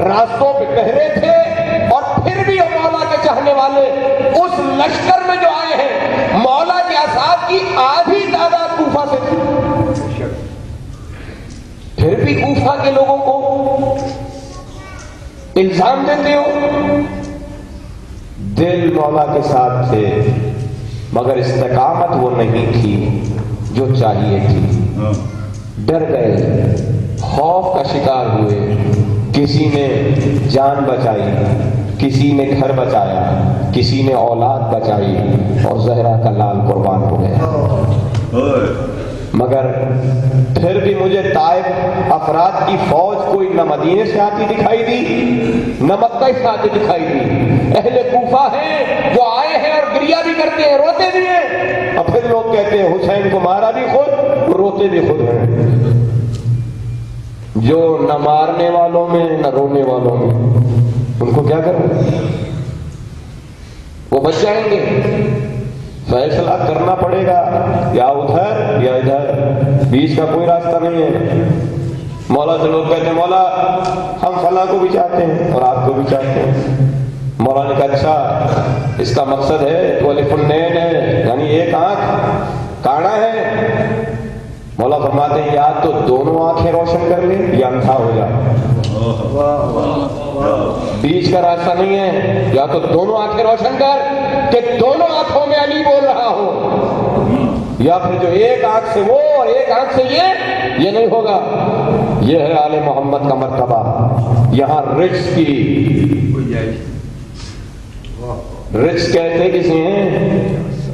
راستوں پہ پہرے تھے، اور پھر بھی مولا کے چاہنے والے اس لشکر میں جو آئے ہیں، مولا کے اصحاب کی آدھی تعداد کوفہ سے تھی۔ پھر بھی کوفہ کے لوگوں کو الزام دیتے ہو۔ دل مولا کے ساتھ تھے، مگر استقامت وہ نہیں تھی جو چاہیے تھی۔ ڈر گئے، خوف کا شکار ہوئے، کسی نے جان بچائی، کسی نے گھر بچایا، کسی نے اولاد بچائی، اور زہرا کا لال قربان ہو گیا۔ مگر پھر بھی مجھے طائف افراد کی فوج کوئی نہ مدینے سے آتی دکھائی دی، نہ مکہ سے آتی دکھائی دی۔ اہل کوفہ ہیں جو آئے ہیں اور گریہ بھی کرتے ہیں، روتے بھی ہیں، اور پھر لوگ کہتے ہیں حسین کو مارا بھی خود، روتے بھی خود ہیں۔ جو نہ مارنے والوں میں نہ رونے والوں میں، ان کو کیا کروں؟ وہ بچ جائیں گے۔ فیصلہ کرنا پڑے گا، یا ادھر یا ادھر، بیچ کا کوئی راستہ نہیں ہے۔ مولا سے لوگ کہتے ہیں مولا ہم فلاں کو بھی چاہتے ہیں اور آپ کو بھی چاہتے ہیں۔ مولا نے کہا اچھا اس کا مقصد ہے تو الف النین ہے، یعنی ایک آنکھ کانا ہے۔ مولا فرماتے ہیں یا تو دونوں آنکھیں روشن کر لے یا اندھا ہو جائے، بیچ کا راستہ نہیں ہے۔ یا تو دونوں آنکھیں روشن کر کہ دونوں آنکھوں میں علی بول رہا ہو، یا پھر جو ایک آنکھ سے وہ اور ایک آنکھ سے یہ نہیں ہوگا۔ یہ ہے آل محمد کا مرتبہ۔ یہاں رجس کہتے کسی ہیں،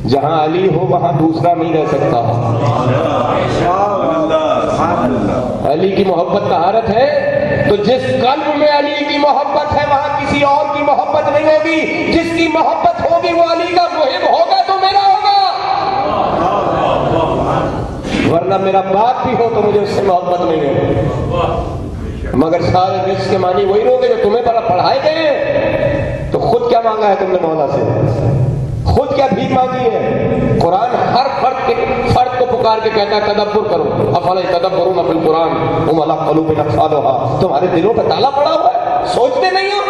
جہاں علی ہو وہاں دوسرا نہیں رہ سکتا۔ علی کی محبت طہارت ہے، تو جس قلب میں علی کی محبت ہے وہاں کسی اور کی محبت نہیں ہوگی۔ جس کی محبت ہوگی وہ علی کا محب ہوگا تو میرا ہوگا، ورنہ میرا باپ بھی ہو تو مجھے اس سے محبت نہیں ہے۔ مگر سارے رزق کے معنی وہی لوگ ہیں جو تمہیں پڑھائے گئے ہیں۔ تو خود کیا مانگا ہے تم نے مولا سے؟ خود کیا بھیک مانگی ہے؟ قرآن ہر فرد کو پکار کے کہتا ہے تدبر کرو، افلا یتدبرون فی القرآن ام علی قلوب اقفالها۔ تمہارے دلوں پہ تالا پڑا ہوا ہے، سوچتے نہیں ہو؟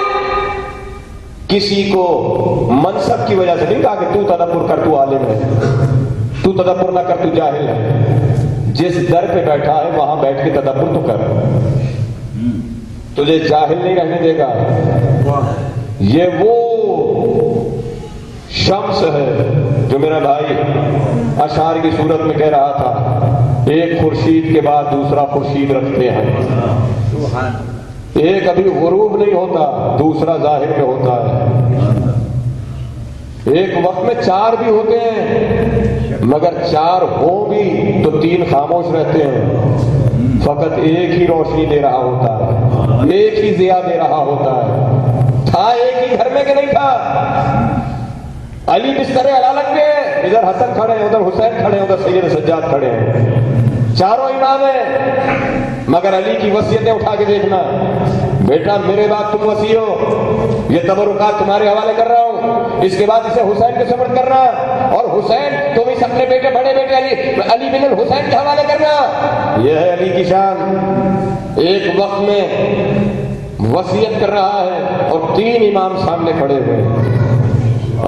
کسی کو منصب کی وجہ سے نہیں کہا کہ تو تدبر کر، تو عالم ہے، تو تدبر نہ کر، تو جاہل ہے۔ جس در پہ بیٹھا ہے وہاں بیٹھ کے تدبر تو کر، تجھے جاہل نہیں رہنے دے گا۔ یہ وہ شمس ہے جو میرا بھائی اشعار کی صورت میں کہہ رہا تھا، ایک خورشید کے بعد دوسرا خورشید رکھتے ہیں، ایک ابھی غروب نہیں ہوتا، دوسرا ظاہر میں ہوتا ہے، ایک وقت میں چار بھی ہوتے ہیں، مگر چار ہوں بھی تو تین خاموش رہتے ہیں، فقط ایک ہی روشنی دے رہا ہوتا ہے، ایک ہی ضیاء دے رہا ہوتا ہے۔ تھا ایک ہی گھر میں کہ نہیں تھا؟ علی بستر علالت میں، ادھر حسن کھڑے ہیں، ادھر حسین کھڑے ہیں، ادھر سید سجاد کھڑے ہیں، چاروں امام ہیں، مگر علی کی وصیتیں اٹھا کے دیکھنا، بیٹا میرے بعد تم وصی ہو، یہ تبرکات تمہارے حوالے کر رہا ہوں، اس کے بعد اسے حسین کے سپرد کرنا، اور حسین تم اس اپنے بیٹے بڑے بیٹے علی بن الحسین کے حوالے کرنا۔ یہ ہے علی کی شان، ایک وقت میں وصیت کر رہا ہے اور تین امام سامنے کھڑے ہوئے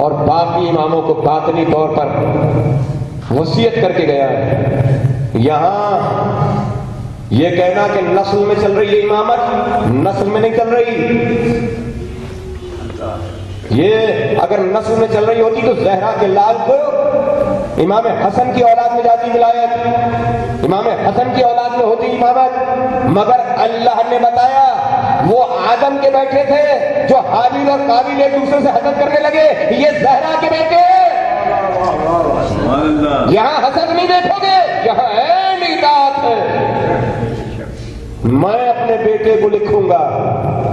اور باقی اماموں کو باطنی طور پر وصیت کر کے گیا ہے۔ یہاں یہ کہنا کہ نسل میں چل رہی ہے امامت، نسل میں نہیں چل رہی، یہ اگر نسل میں چل رہی ہوتی تو زہرا کے لال کو امام حسن کی اولاد میں جاتی ولایت، امام حسن کی اولاد میں ہوتی امامت، مگر اللہ نے بتایا وہ آدم کے بیٹے تھے جو حابیل اور قابیل ایک دوسرے سے حسد کرنے لگے، یہ زہرا کے بیٹے ہیں۔ یہاں حسد نہیں دیکھو گے، یہاں عین اطاعت ہے۔ میں اپنے بیٹے کو لکھوں گا،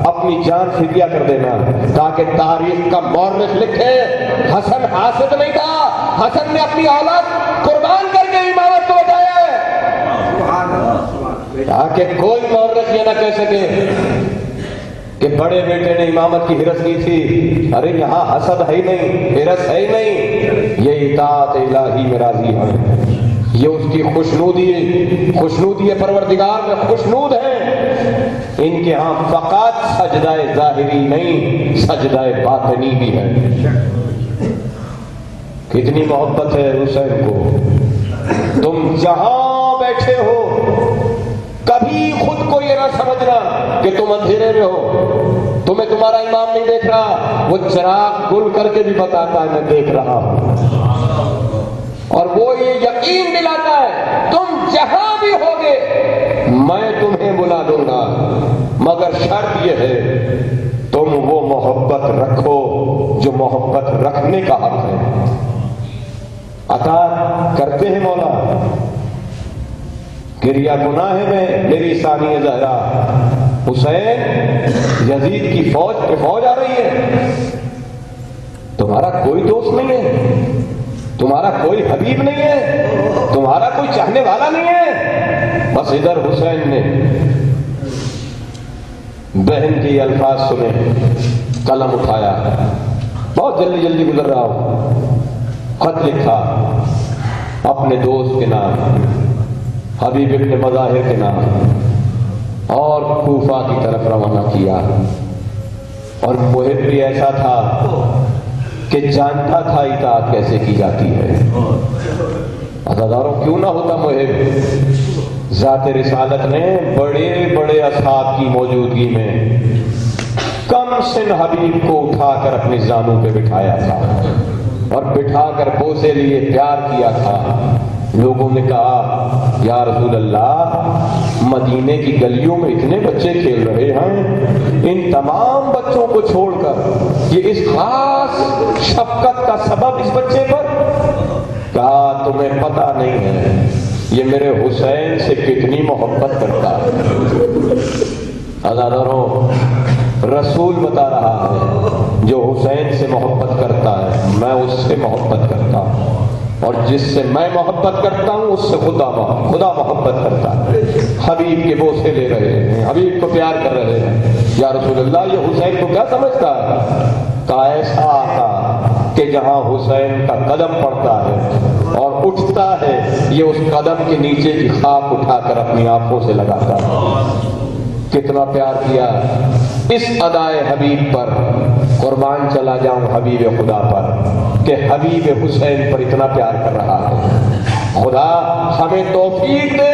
اپنی جان فدیہ کر دینا تاکہ تاریخ کا مورخ لکھے حسن حاسد نہیں تھا، حسن نے اپنی اولاد قربان کر کے امامت کو بتایا ہے، تاکہ کوئی مورخ یہ نہ کہہ سکے کہ بڑے بیٹے نے امامت کی ہرس کی تھی، ارے یہاں حسد ہے ہی نہیں، ہرس ہے ہی نہیں، یہ اطاعت الہی میں راضی ہے، یہ اس کی خوشنودی پروردگار میں خوشنود ہیں۔ ان کے ہاں فقط سجدہ ظاہری نہیں، سجدہ باطنی بھی ہے۔ کتنی محبت ہے حسین کو، تم جہاں بیٹھے ہو کبھی خود کو یہ نہ سمجھنا کہ تم اندھیرے میں ہو، تمہیں تمہارا امام نہیں دیکھ رہا، وہ چراغ گل کر کے بھی بتاتا ہے میں دیکھ رہا ہوں، اور وہ یہ یقین دلاتا ہے تم جہاں بھی ہوگے میں تمہیں بلا دوں گا، مگر شرط یہ ہے تم وہ محبت رکھو جو محبت رکھنے کا حق ہے۔ عطا کرتے ہیں مولا، گریہ گناہ میں میری ثانی زہرا، حسین یزید کی فوج آ رہی ہے، تمہارا کوئی دوست نہیں ہے، تمہارا کوئی حبیب نہیں ہے، تمہارا کوئی چاہنے والا نہیں ہے، بس ادھر حسین نے بہن کے الفاظ سنے، قلم اٹھایا، بہت جلدی جلدی گزر رہا ہوں، خط لکھا اپنے دوست کے نام، حبیب ابن مظاہر کے نام، اور کوفہ کی طرف روانہ کیا، اور محب بھی ایسا تھا کہ جانتا تھا اطاعت کیسے کی جاتی ہے۔ عزاداروں کیوں نہ ہوتا محب، ذات رسالت نے بڑے بڑے اصحاب کی موجودگی میں کم سن حبیب کو اٹھا کر اپنے زانوں پہ بٹھایا تھا اور بٹھا کر بوسے لیے پیار کیا تھا۔ لوگوں نے کہا یا رسول اللہ مدینے کی گلیوں میں اتنے بچے کھیل رہے ہیں، ان تمام بچوں کو چھوڑ کر یہ اس خاص شفقت کا سبب اس بچے پر؟ کہا تمہیں پتہ نہیں ہے یہ میرے حسین سے کتنی محبت کرتا ہے۔ عزاداروں رسول بتا رہا ہے جو حسین سے محبت کرتا ہے میں اس سے محبت کرتا ہوں، اور جس سے میں محبت کرتا ہوں اس سے خدا محبت کرتا ہے۔ حبیب کے بوسے لے رہے ہیں، حبیب کو پیار کر رہے ہیں۔ یا رسول اللہ یہ حسین کو کیا سمجھتا ہے؟ کہ ایسا آقا کہ جہاں حسین کا قدم پڑتا ہے اور اٹھتا ہے یہ اس قدم کے نیچے کی خاک اٹھا کر اپنی آنکھوں سے لگاتا ہے۔ کتنا پیار کیا، اس ادائے حبیب پر قربان چلا جاؤں حبیب خدا پر کہ حبیب حسین پر اتنا پیار کر رہا ہے۔ خدا ہمیں توفیق دے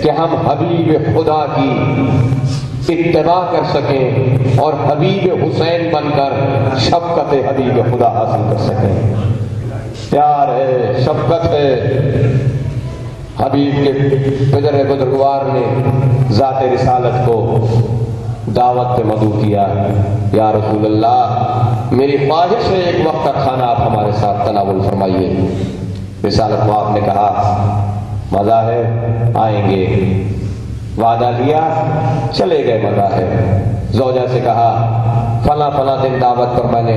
کہ ہم حبیب خدا کی اتباع کر سکیں اور حبیب حسین بن کر شفقت حبیب خدا حاصل کر سکیں۔ پیار ہے، شفقت ہے۔ حبیب کے پدر بزرگوار نے ذات رسالت کو دعوت پہ مدعو کیا، یا رسول اللہ میری خواہش ہے ایک وقت کا کھانا آپ ہمارے ساتھ تناول فرمائیے۔ رسالت میں آپ نے کہا مزہ ہے، آئیں گے۔ وعدہ لیا، چلے گئے، مزہ ہے۔ زوجہ سے کہا فلاں فلاں دن دعوت پر میں نے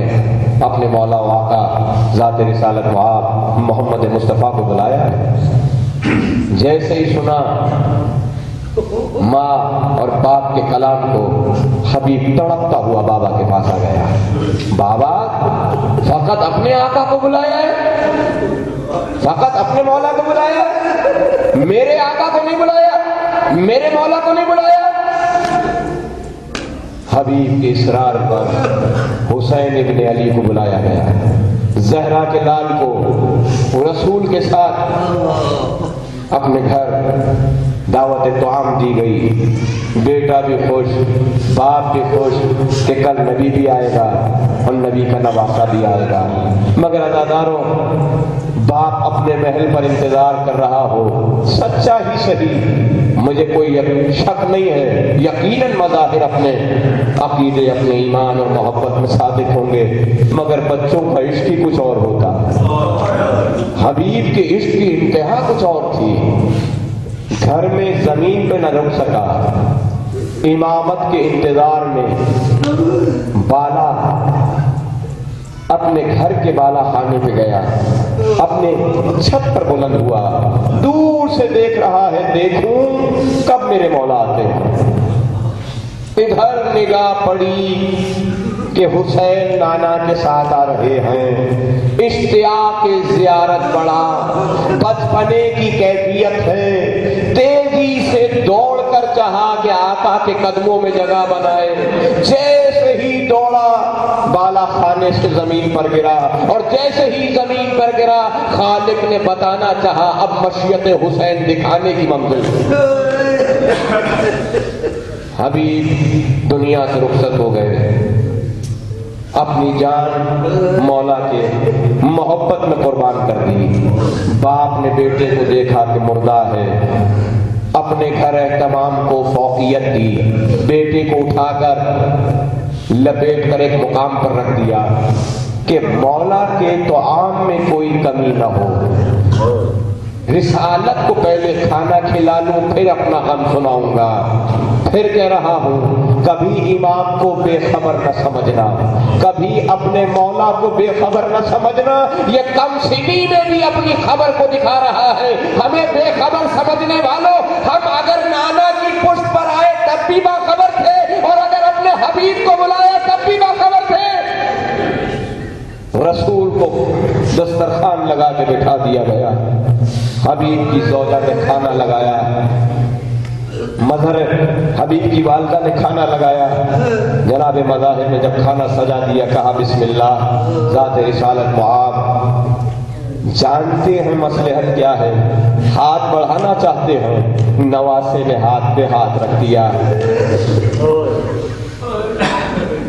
اپنے مولا و آقا ذات رسالت آپ محمد مصطفیٰ کو بلایا ہے۔ جیسے ہی سنا ماں اور باپ کے کلام کو، حبیب تڑپتا ہوا بابا کے پاس آ گیا۔ بابا فقط اپنے آقا کو بلایا ہے، فقط اپنے مولا کو بلایا ہے، میرے آقا کو نہیں بلایا، میرے مولا کو نہیں بلایا۔ حبیب کے اصرار پر حسین ابن علی کو بلایا گیا، زہرا کے لال کو رسول کے ساتھ اپنے گھر دعوت طعام دی گئی۔ بیٹا بھی خوش، باپ بھی خوش کہ کل نبی بھی آئے گا اور نبی کا نواسہ بھی آئے گا۔ مگر عزاداروں، باپ اپنے محل پر انتظار کر رہا ہو، سچا ہی صحیح، مجھے کوئی شک نہیں ہے، یقیناً مظاہر اپنے عقیدے، اپنے ایمان اور محبت میں صادق ہوں گے، مگر بچوں کا عشق ہی کچھ اور ہوتا۔ حبیب کے عشق کی انتہا کچھ اور تھی۔ گھر میں زمین پہ نہ رک سکا، امامت کے انتظار میں بالا اپنے گھر کے بالا خانے پہ گیا، اپنے چھت پر بلند ہوا، دور سے دیکھ رہا ہے، دیکھوں کب میرے مولا آتے ہیں۔ ادھر نگاہ پڑی کہ حسین نانا کے ساتھ آ رہے ہیں۔ اشتیاق زیارت بڑا، بچپنے کی کیفیت ہے، تیزی سے دوڑ کر چاہا کہ آقا کے قدموں میں جگہ بنائے۔ جیسے ہی دوڑا بالا خانے سے زمین پر گرا، اور جیسے ہی زمین پر گرا خالق نے بتانا چاہا اب مشیت حسین دکھانے کی منزل۔ حبیب دنیا سے رخصت ہو گئے، اپنی جان مولا کے محبت میں قربان کر دی۔ باپ نے بیٹے کو دیکھا کہ مردہ ہے، اپنے گھر اہتمام کو فوقیت دی، بیٹے کو اٹھا کر لپیٹ کر ایک مقام پر رکھ دیا کہ مولا کے طعام میں کوئی کمی نہ ہو۔ رسالت کو پہلے کھانا کھلا لوں، پھر اپنا غم سناؤں گا۔ پھر کہہ رہا ہوں، کبھی امام کو بے خبر نہ سمجھنا، کبھی اپنے مولا کو بے خبر نہ سمجھنا۔ یہ کم سنی میں بھی اپنی خبر کو دکھا رہا ہے۔ ہمیں بے خبر سمجھنے والوں، ہم اگر نانا کی پشت پر آئے تب بھی باخبر تھے، اور اگر اپنے حبیب کو بلایا تب بھی باخبر تھے۔ رسول کو دسترخوان لگا کے بٹھا دیا گیا، حبیب کی زوجہ نے کھانا لگایا، مظہر حبیب کی والدہ نے کھانا لگایا۔ جناب مظاہر نے جب کھانا سجا دیا کہا بسم اللہ، ذات رسالت معاذ جانتے ہیں مصلحت کیا ہے، ہاتھ بڑھانا چاہتے ہیں۔ نواسے نے ہاتھ پہ ہاتھ رکھ دیا۔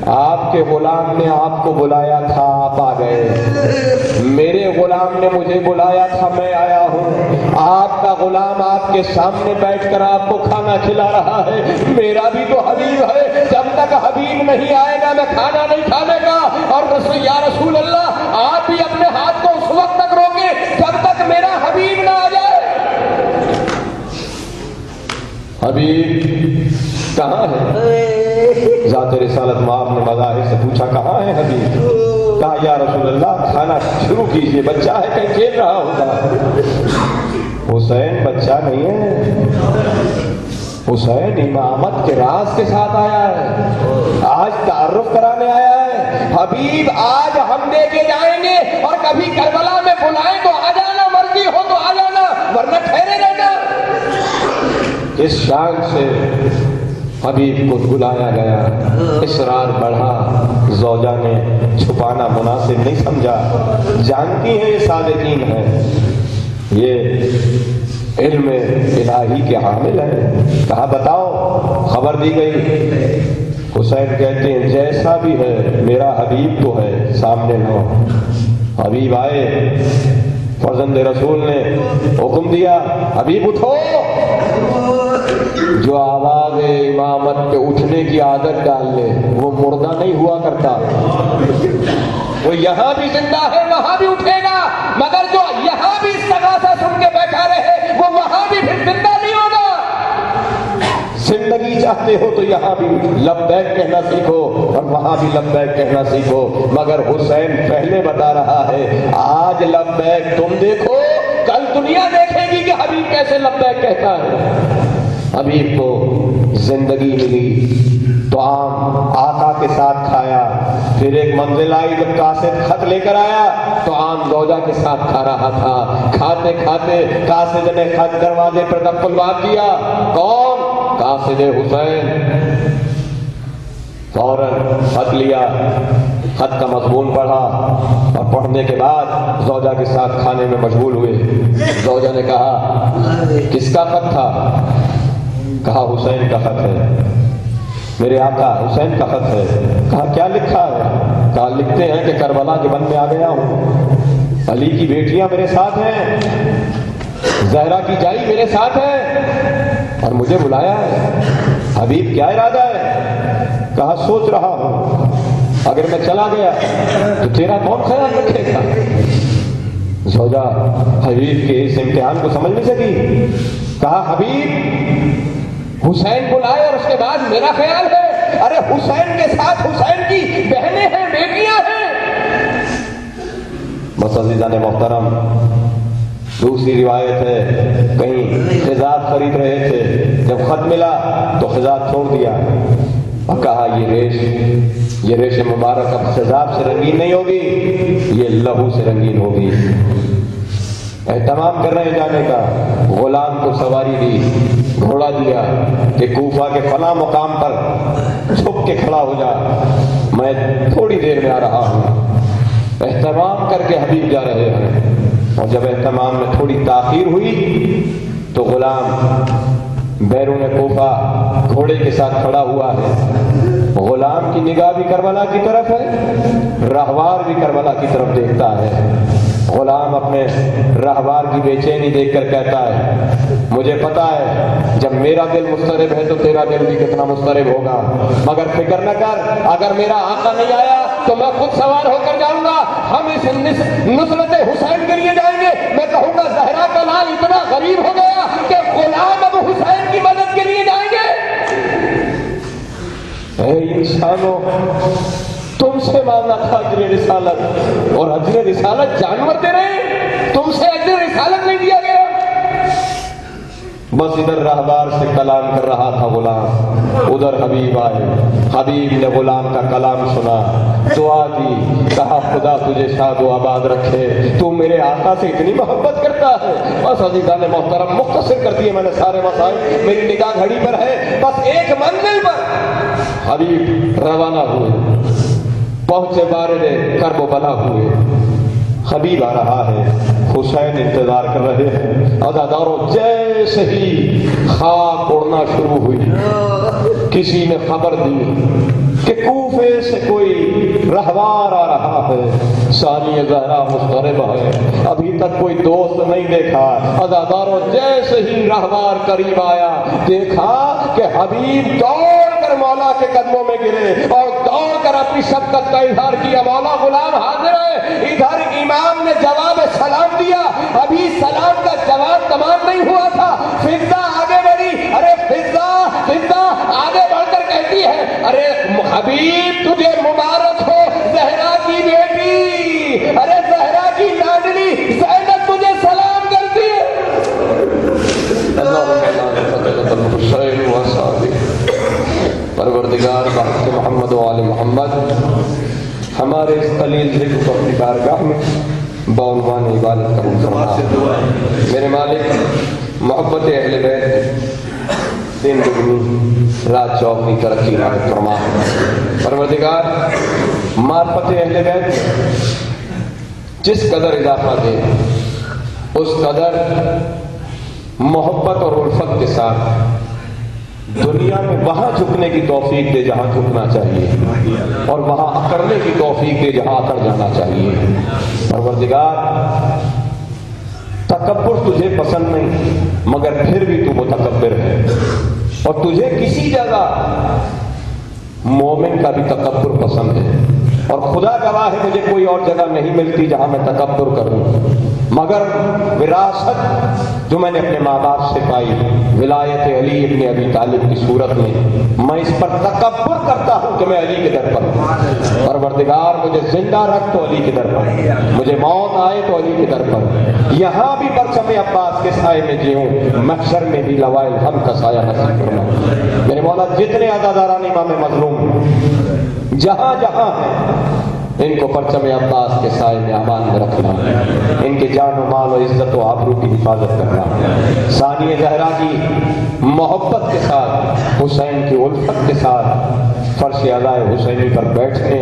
آپ کے غلام نے آپ کو بلایا تھا، آپ آ گئے۔ میرے غلام نے مجھے بلایا تھا، میں آیا ہوں۔ آپ کا غلام آپ کے سامنے بیٹھ کر آپ کو کھانا کھلا رہا ہے۔ میرا بھی تو حبیب ہے، جب تک حبیب نہیں آئے گا میں کھانا نہیں کھانے گا۔ اور یا رسول اللہ، آپ بھی اپنے ہاتھ کو اس وقت تک روکے جب تک میرا حبیب نہ آ جائے۔ حبیب کہاں ہے؟ ذات رسالت معاذ نے مظاہر سے پوچھا کہاں ہے حبیب؟ کہا یا رسول اللہ کھانا شروع کیجئے، بچہ ہے کہیں کھیل رہا ہوگا۔ حسین بچہ نہیں ہے، حسین امامت کے راز کے ساتھ آیا ہے، آج تعارف کرانے آیا ہے۔ حبیب آج ہم دے کے جائیں گے، اور کبھی کربلا میں بلائیں تو آ جانا، مرضی ہو تو آ جانا، ورنہ ٹھہرے رہنا۔ اس شان سے حبیب کو بلایا گیا، اصرار بڑھا، زوجہ نے چھپانا مناسب نہیں سمجھا، جانتی ہیں یہ صادقین ہیں، یہ علم الہی کے حامل ہیں، کہا بتاؤ، خبر دی گئی، حسین کہتے ہیں جیسا بھی ہے میرا حبیب تو ہے، سامنے لاؤ۔ حبیب آئے، فرزند رسول نے حکم دیا حبیب اٹھو۔ جو آواز امامت پہ اٹھنے کی عادت ڈال لے وہ مردہ نہیں ہوا کرتا، وہ یہاں بھی زندہ ہے وہاں بھی اٹھے گا، مگر جو یہاں بھی استغاثہ سن کے بیٹھا رہے وہ وہاں بھی پھر زندہ نہیں ہوگا۔ زندگی چاہتے ہو تو یہاں بھی لبیک کہنا سیکھو اور وہاں بھی لبیک کہنا سیکھو، مگر حسین پہلے بتا رہا ہے آج لبیک تم دیکھو، کل دنیا دیکھے گی کہ حبیب کیسے لبیک کہتا ہے۔ حبیب کو زندگی ملی تو عام آقا کے ساتھ کھایا، پھر ایک منزل آئی جب قاصد خط لے کر آیا تو عام زوجہ کے ساتھ کھا رہا تھا، کھاتے کھاتے قاصد نے خط دروازے پر دستخط کیا، کون؟ قاصد حسین۔ فوراً خط لیا، خط کا مضمون پڑھا اور پڑھنے کے بعد زوجہ کے ساتھ کھانے میں مشغول ہوئے۔ زوجہ نے کہا کس کا خط تھا؟ کہا حسین کا خط ہے، میرے آقا حسین کا خط ہے۔ کہا کیا لکھا ہے؟ کہا لکھتے ہیں کہ کربلا کے بن میں آ گیا ہوں، علی کی بیٹیاں میرے ساتھ ہیں، زہرا کی جائی میرے ساتھ ہے اور مجھے بلایا ہے، حبیب کیا ارادہ ہے؟ کہا سوچ رہا ہوں اگر میں چلا گیا تو تیرا کون خیال رکھے گا؟ زوجہ حبیب کے اس امتحان کو سمجھ نہیں سکی، کہا حبیب حسین بلائے اور اس کے بعد میرا خیال ہے؟ ارے حسین کے ساتھ حسین کی بہنیں ہیں، بیٹیاں ہیں۔ بس عزیزان محترم، دوسری روایت ہے کہیں خضاب خرید رہے تھے، جب خط ملا تو خضاب چھوڑ دیا اور کہا یہ ریش مبارک اب خضاب سے رنگین نہیں ہوگی، یہ لہو سے رنگین ہوگی۔ اہتمام کر رہے جانے کا، غلام کو سواری دی، گھوڑا دیا کہ کوفہ کے فلاں مقام پر چھپ کے کھڑا ہو جا، میں تھوڑی دیر میں آ رہا ہوں۔ اہتمام کر کے حبیب جا رہے ہیں اور جب اہتمام میں تھوڑی تاخیر ہوئی تو غلام بیرون کوفہ گھوڑے کے ساتھ کھڑا ہوا ہے، غلام کی نگاہ بھی کربلا کی طرف ہے، راہوار بھی کربلا کی طرف دیکھتا ہے۔ غلام اپنے راہوار کی بے چینی دیکھ کر کہتا ہے مجھے پتا ہے جب میرا دل مضطرب ہے تو تیرا دل بھی کتنا مضطرب ہوگا، مگر فکر نہ کر، اگر میرا آقا نہیں آیا تو میں خود سوار ہو کر جاؤں گا، ہم اس نصرت حسین کے لیے جائیں گے۔ میں کہوں گا زہرا کا لال اتنا غریب ہو گیا کہ غلام اب حسین کی مدد کے لیے جائیں گے۔ اے انسانوں، تم سے مانگا تھا اجر رسالت اور اجر رسالت جانور دے رہے، تم سے اجر رسالت نہیں دیا گیا۔ بس ادھر راہبار سے کلام کر رہا تھا غلام، ادھر حبیب آئے، حبیب نے غلام کا کلام سنا، دعا دی، کہا خدا تجھے شاد و آباد رکھے، تو میرے آقا سے اتنی محبت کرتا ہے۔ بس عزیزان محترم، مختصر کر دیے میں نے سارے مسائل، میری نگاہ گھڑی پر ہے، بس ایک منزل پر حبیب روانہ ہوئے، پہنچے بارد کرب و بلا ہوئے، حبیب آ رہا ہے، حسین انتظار کر رہے ہیں۔ عزاداروں، جیسے ہی خاک اڑنا شروع ہوئی، کسی نے خبر دی کہ کوفے سے کوئی رہوار آ رہا ہے، ثانی زہرا مضطرب ہے، ابھی تک کوئی دوست نہیں دیکھا۔ عزاداروں، جیسے ہی رہوار قریب آیا، دیکھا کہ حبیب دوڑ کر مولا کے قدموں میں گرے اور دوڑ کر اپنی شفقت کا اظہار کیا، مولا غلام حاضر ہے۔ ادھر امام نے جواب سلام دیا، ابھی سلام کا جواب تمام نہیں ہوا تھا، فضا آگے بڑھی، ارے فضا آگے بڑھ کر کہتی ہے ارے حبیب تجھے مبارک ہو زہرا کی بیٹی، ارے زہرا کی لاڈلی زینب تجھے سلام کرتی ہے۔ پروردگار بحق محمد و آل محمد، ہمارے اس قلیل ذکر کو اپنی بارگاہ میں بعنوان عبادت قبول فرما۔ میرے مالک، محبت اہل بیت دن دگنی رات چوگنی ترقی عنایت فرما۔ پروردگار معرفت اہل بیت جس قدر اضافہ دے اس قدر محبت اور الفت کے ساتھ دنیا میں وہاں جھکنے کی توفیق دے جہاں جھکنا چاہیے، اور وہاں اکڑنے کی توفیق دے جہاں اکڑ جانا چاہیے۔ پروردگار تکبر تجھے پسند نہیں، مگر پھر بھی تو متکبر ہے، اور تجھے کسی جگہ مومن کا بھی تکبر پسند ہے، اور خدا گواہ ہے مجھے کوئی اور جگہ نہیں ملتی جہاں میں تکبر کروں، مگر وراثت جو میں نے اپنے ماں باپ سے پائی ولایت علی ابن ابی طالب کی صورت میں اس پر تکبر کرتا ہوں کہ میں علی کے در پر ہوں۔ پروردگار مجھے زندہ رکھ تو علی کے در پر، مجھے موت آئے تو علی کے در پر، یہاں بھی پرچم عباس کے سائے میں جیوں، محشر میں بھی لوائے الحمد کا سایہ نصیب فرما۔ میرے مولا جتنے عزاداران امام مظلوم جہاں جہاں ہیں ان کو پرچم عباس کے سائے میں امان میں رکھنا، ان کے جان و مال و عزت و آبرو کی حفاظت کرنا، ثانی زہرا کی محبت کے ساتھ، حسین کی الفت کے ساتھ فرش عزائے حسینی پر بیٹھنے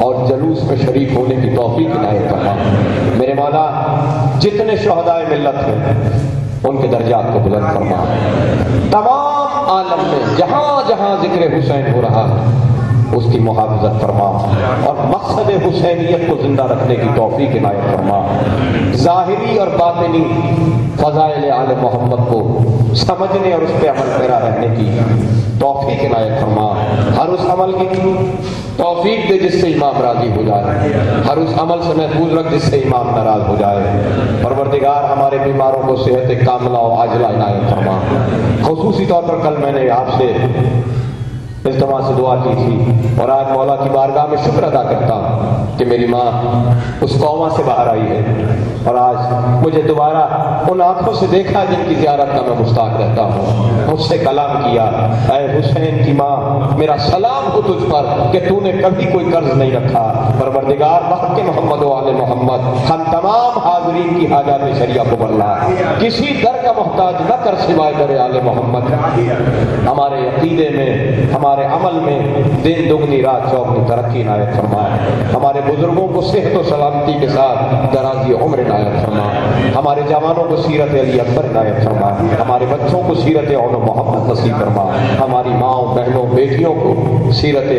اور جلوس میں شریک ہونے کی توفیق عنایت کرنا۔ میرے مولا جتنے شہدائے ملت ہیں ان کے درجات کو بلند فرما، تمام عالم میں جہاں جہاں ذکر حسین ہو رہا ہے اس کی محافظت فرما، اور مقصد حسینیت کو زندہ رکھنے کی توفیق عنایت فرما، ظاہری اور باطنی فضائل آل محمد کو سمجھنے اور اس پہ عمل پیرا رہنے کی توفیق عنایت فرما، ہر اس عمل کی توفیق دے جس سے امام راضی ہو جائے، ہر اس عمل سے محفوظ رکھ جس سے امام ناراض ہو جائے۔ پروردگار ہمارے بیماروں کو صحت کاملہ و عاجلہ عنایت فرما۔ خصوصی طور پر کل میں نے آپ سے التماس سے دعا کی تھی، اور آج مولا کی بارگاہ میں شکر ادا کرتا ہوں کہ میری ماں اس قوما سے باہر آئی ہے، اور آج مجھے دوبارہ ان آنکھوں سے دیکھا جن کی زیارت کا میں مشتاق رہتا ہوں، مجھ سے کلام کیا، اے حسین کی ماں میرا سلام ہو تجھ پر کہ تو نے کبھی کوئی قرض نہیں رکھا۔ پروردگار وقت کے محمد و آل محمد ہم تمام حاضرین کی حاجات شریعہ کو بدلا، کسی در کا محتاج نہ کر سوائے در آل محمد۔ ہمارے عقیدے میں، ہمارے عمل میں دن دگنی رات چوگنی ترقی عنایت فرما، ہمارے بزرگوں کو صحت و سلامتی کے ساتھ درازی عمر عنایت فرما، ہمارے جوانوں کو سیرت علی اکبر عنایت فرما، ہمارے بچوں کو سیرت اون محمد نصیب فرما، ہماری ماؤں بہنوں بیٹیوں کو سیرت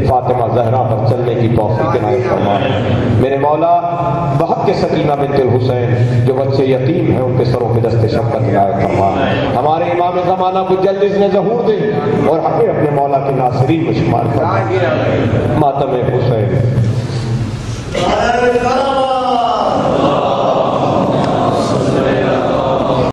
فاطمہ زہرا پر چلنے کی توفیق عنایت فرما۔ میرے مولا بحق کے سکینہ بنت الحسین جو بچے یتیم ہیں ان کے سروں پہ دست شفقت عنایت فرما، ہمارے امام زمانہ کو جلد اذن ظہور دے اور ہمیں اپنے مولا کے ناصرین میں شمار فرما۔ ماتم حسین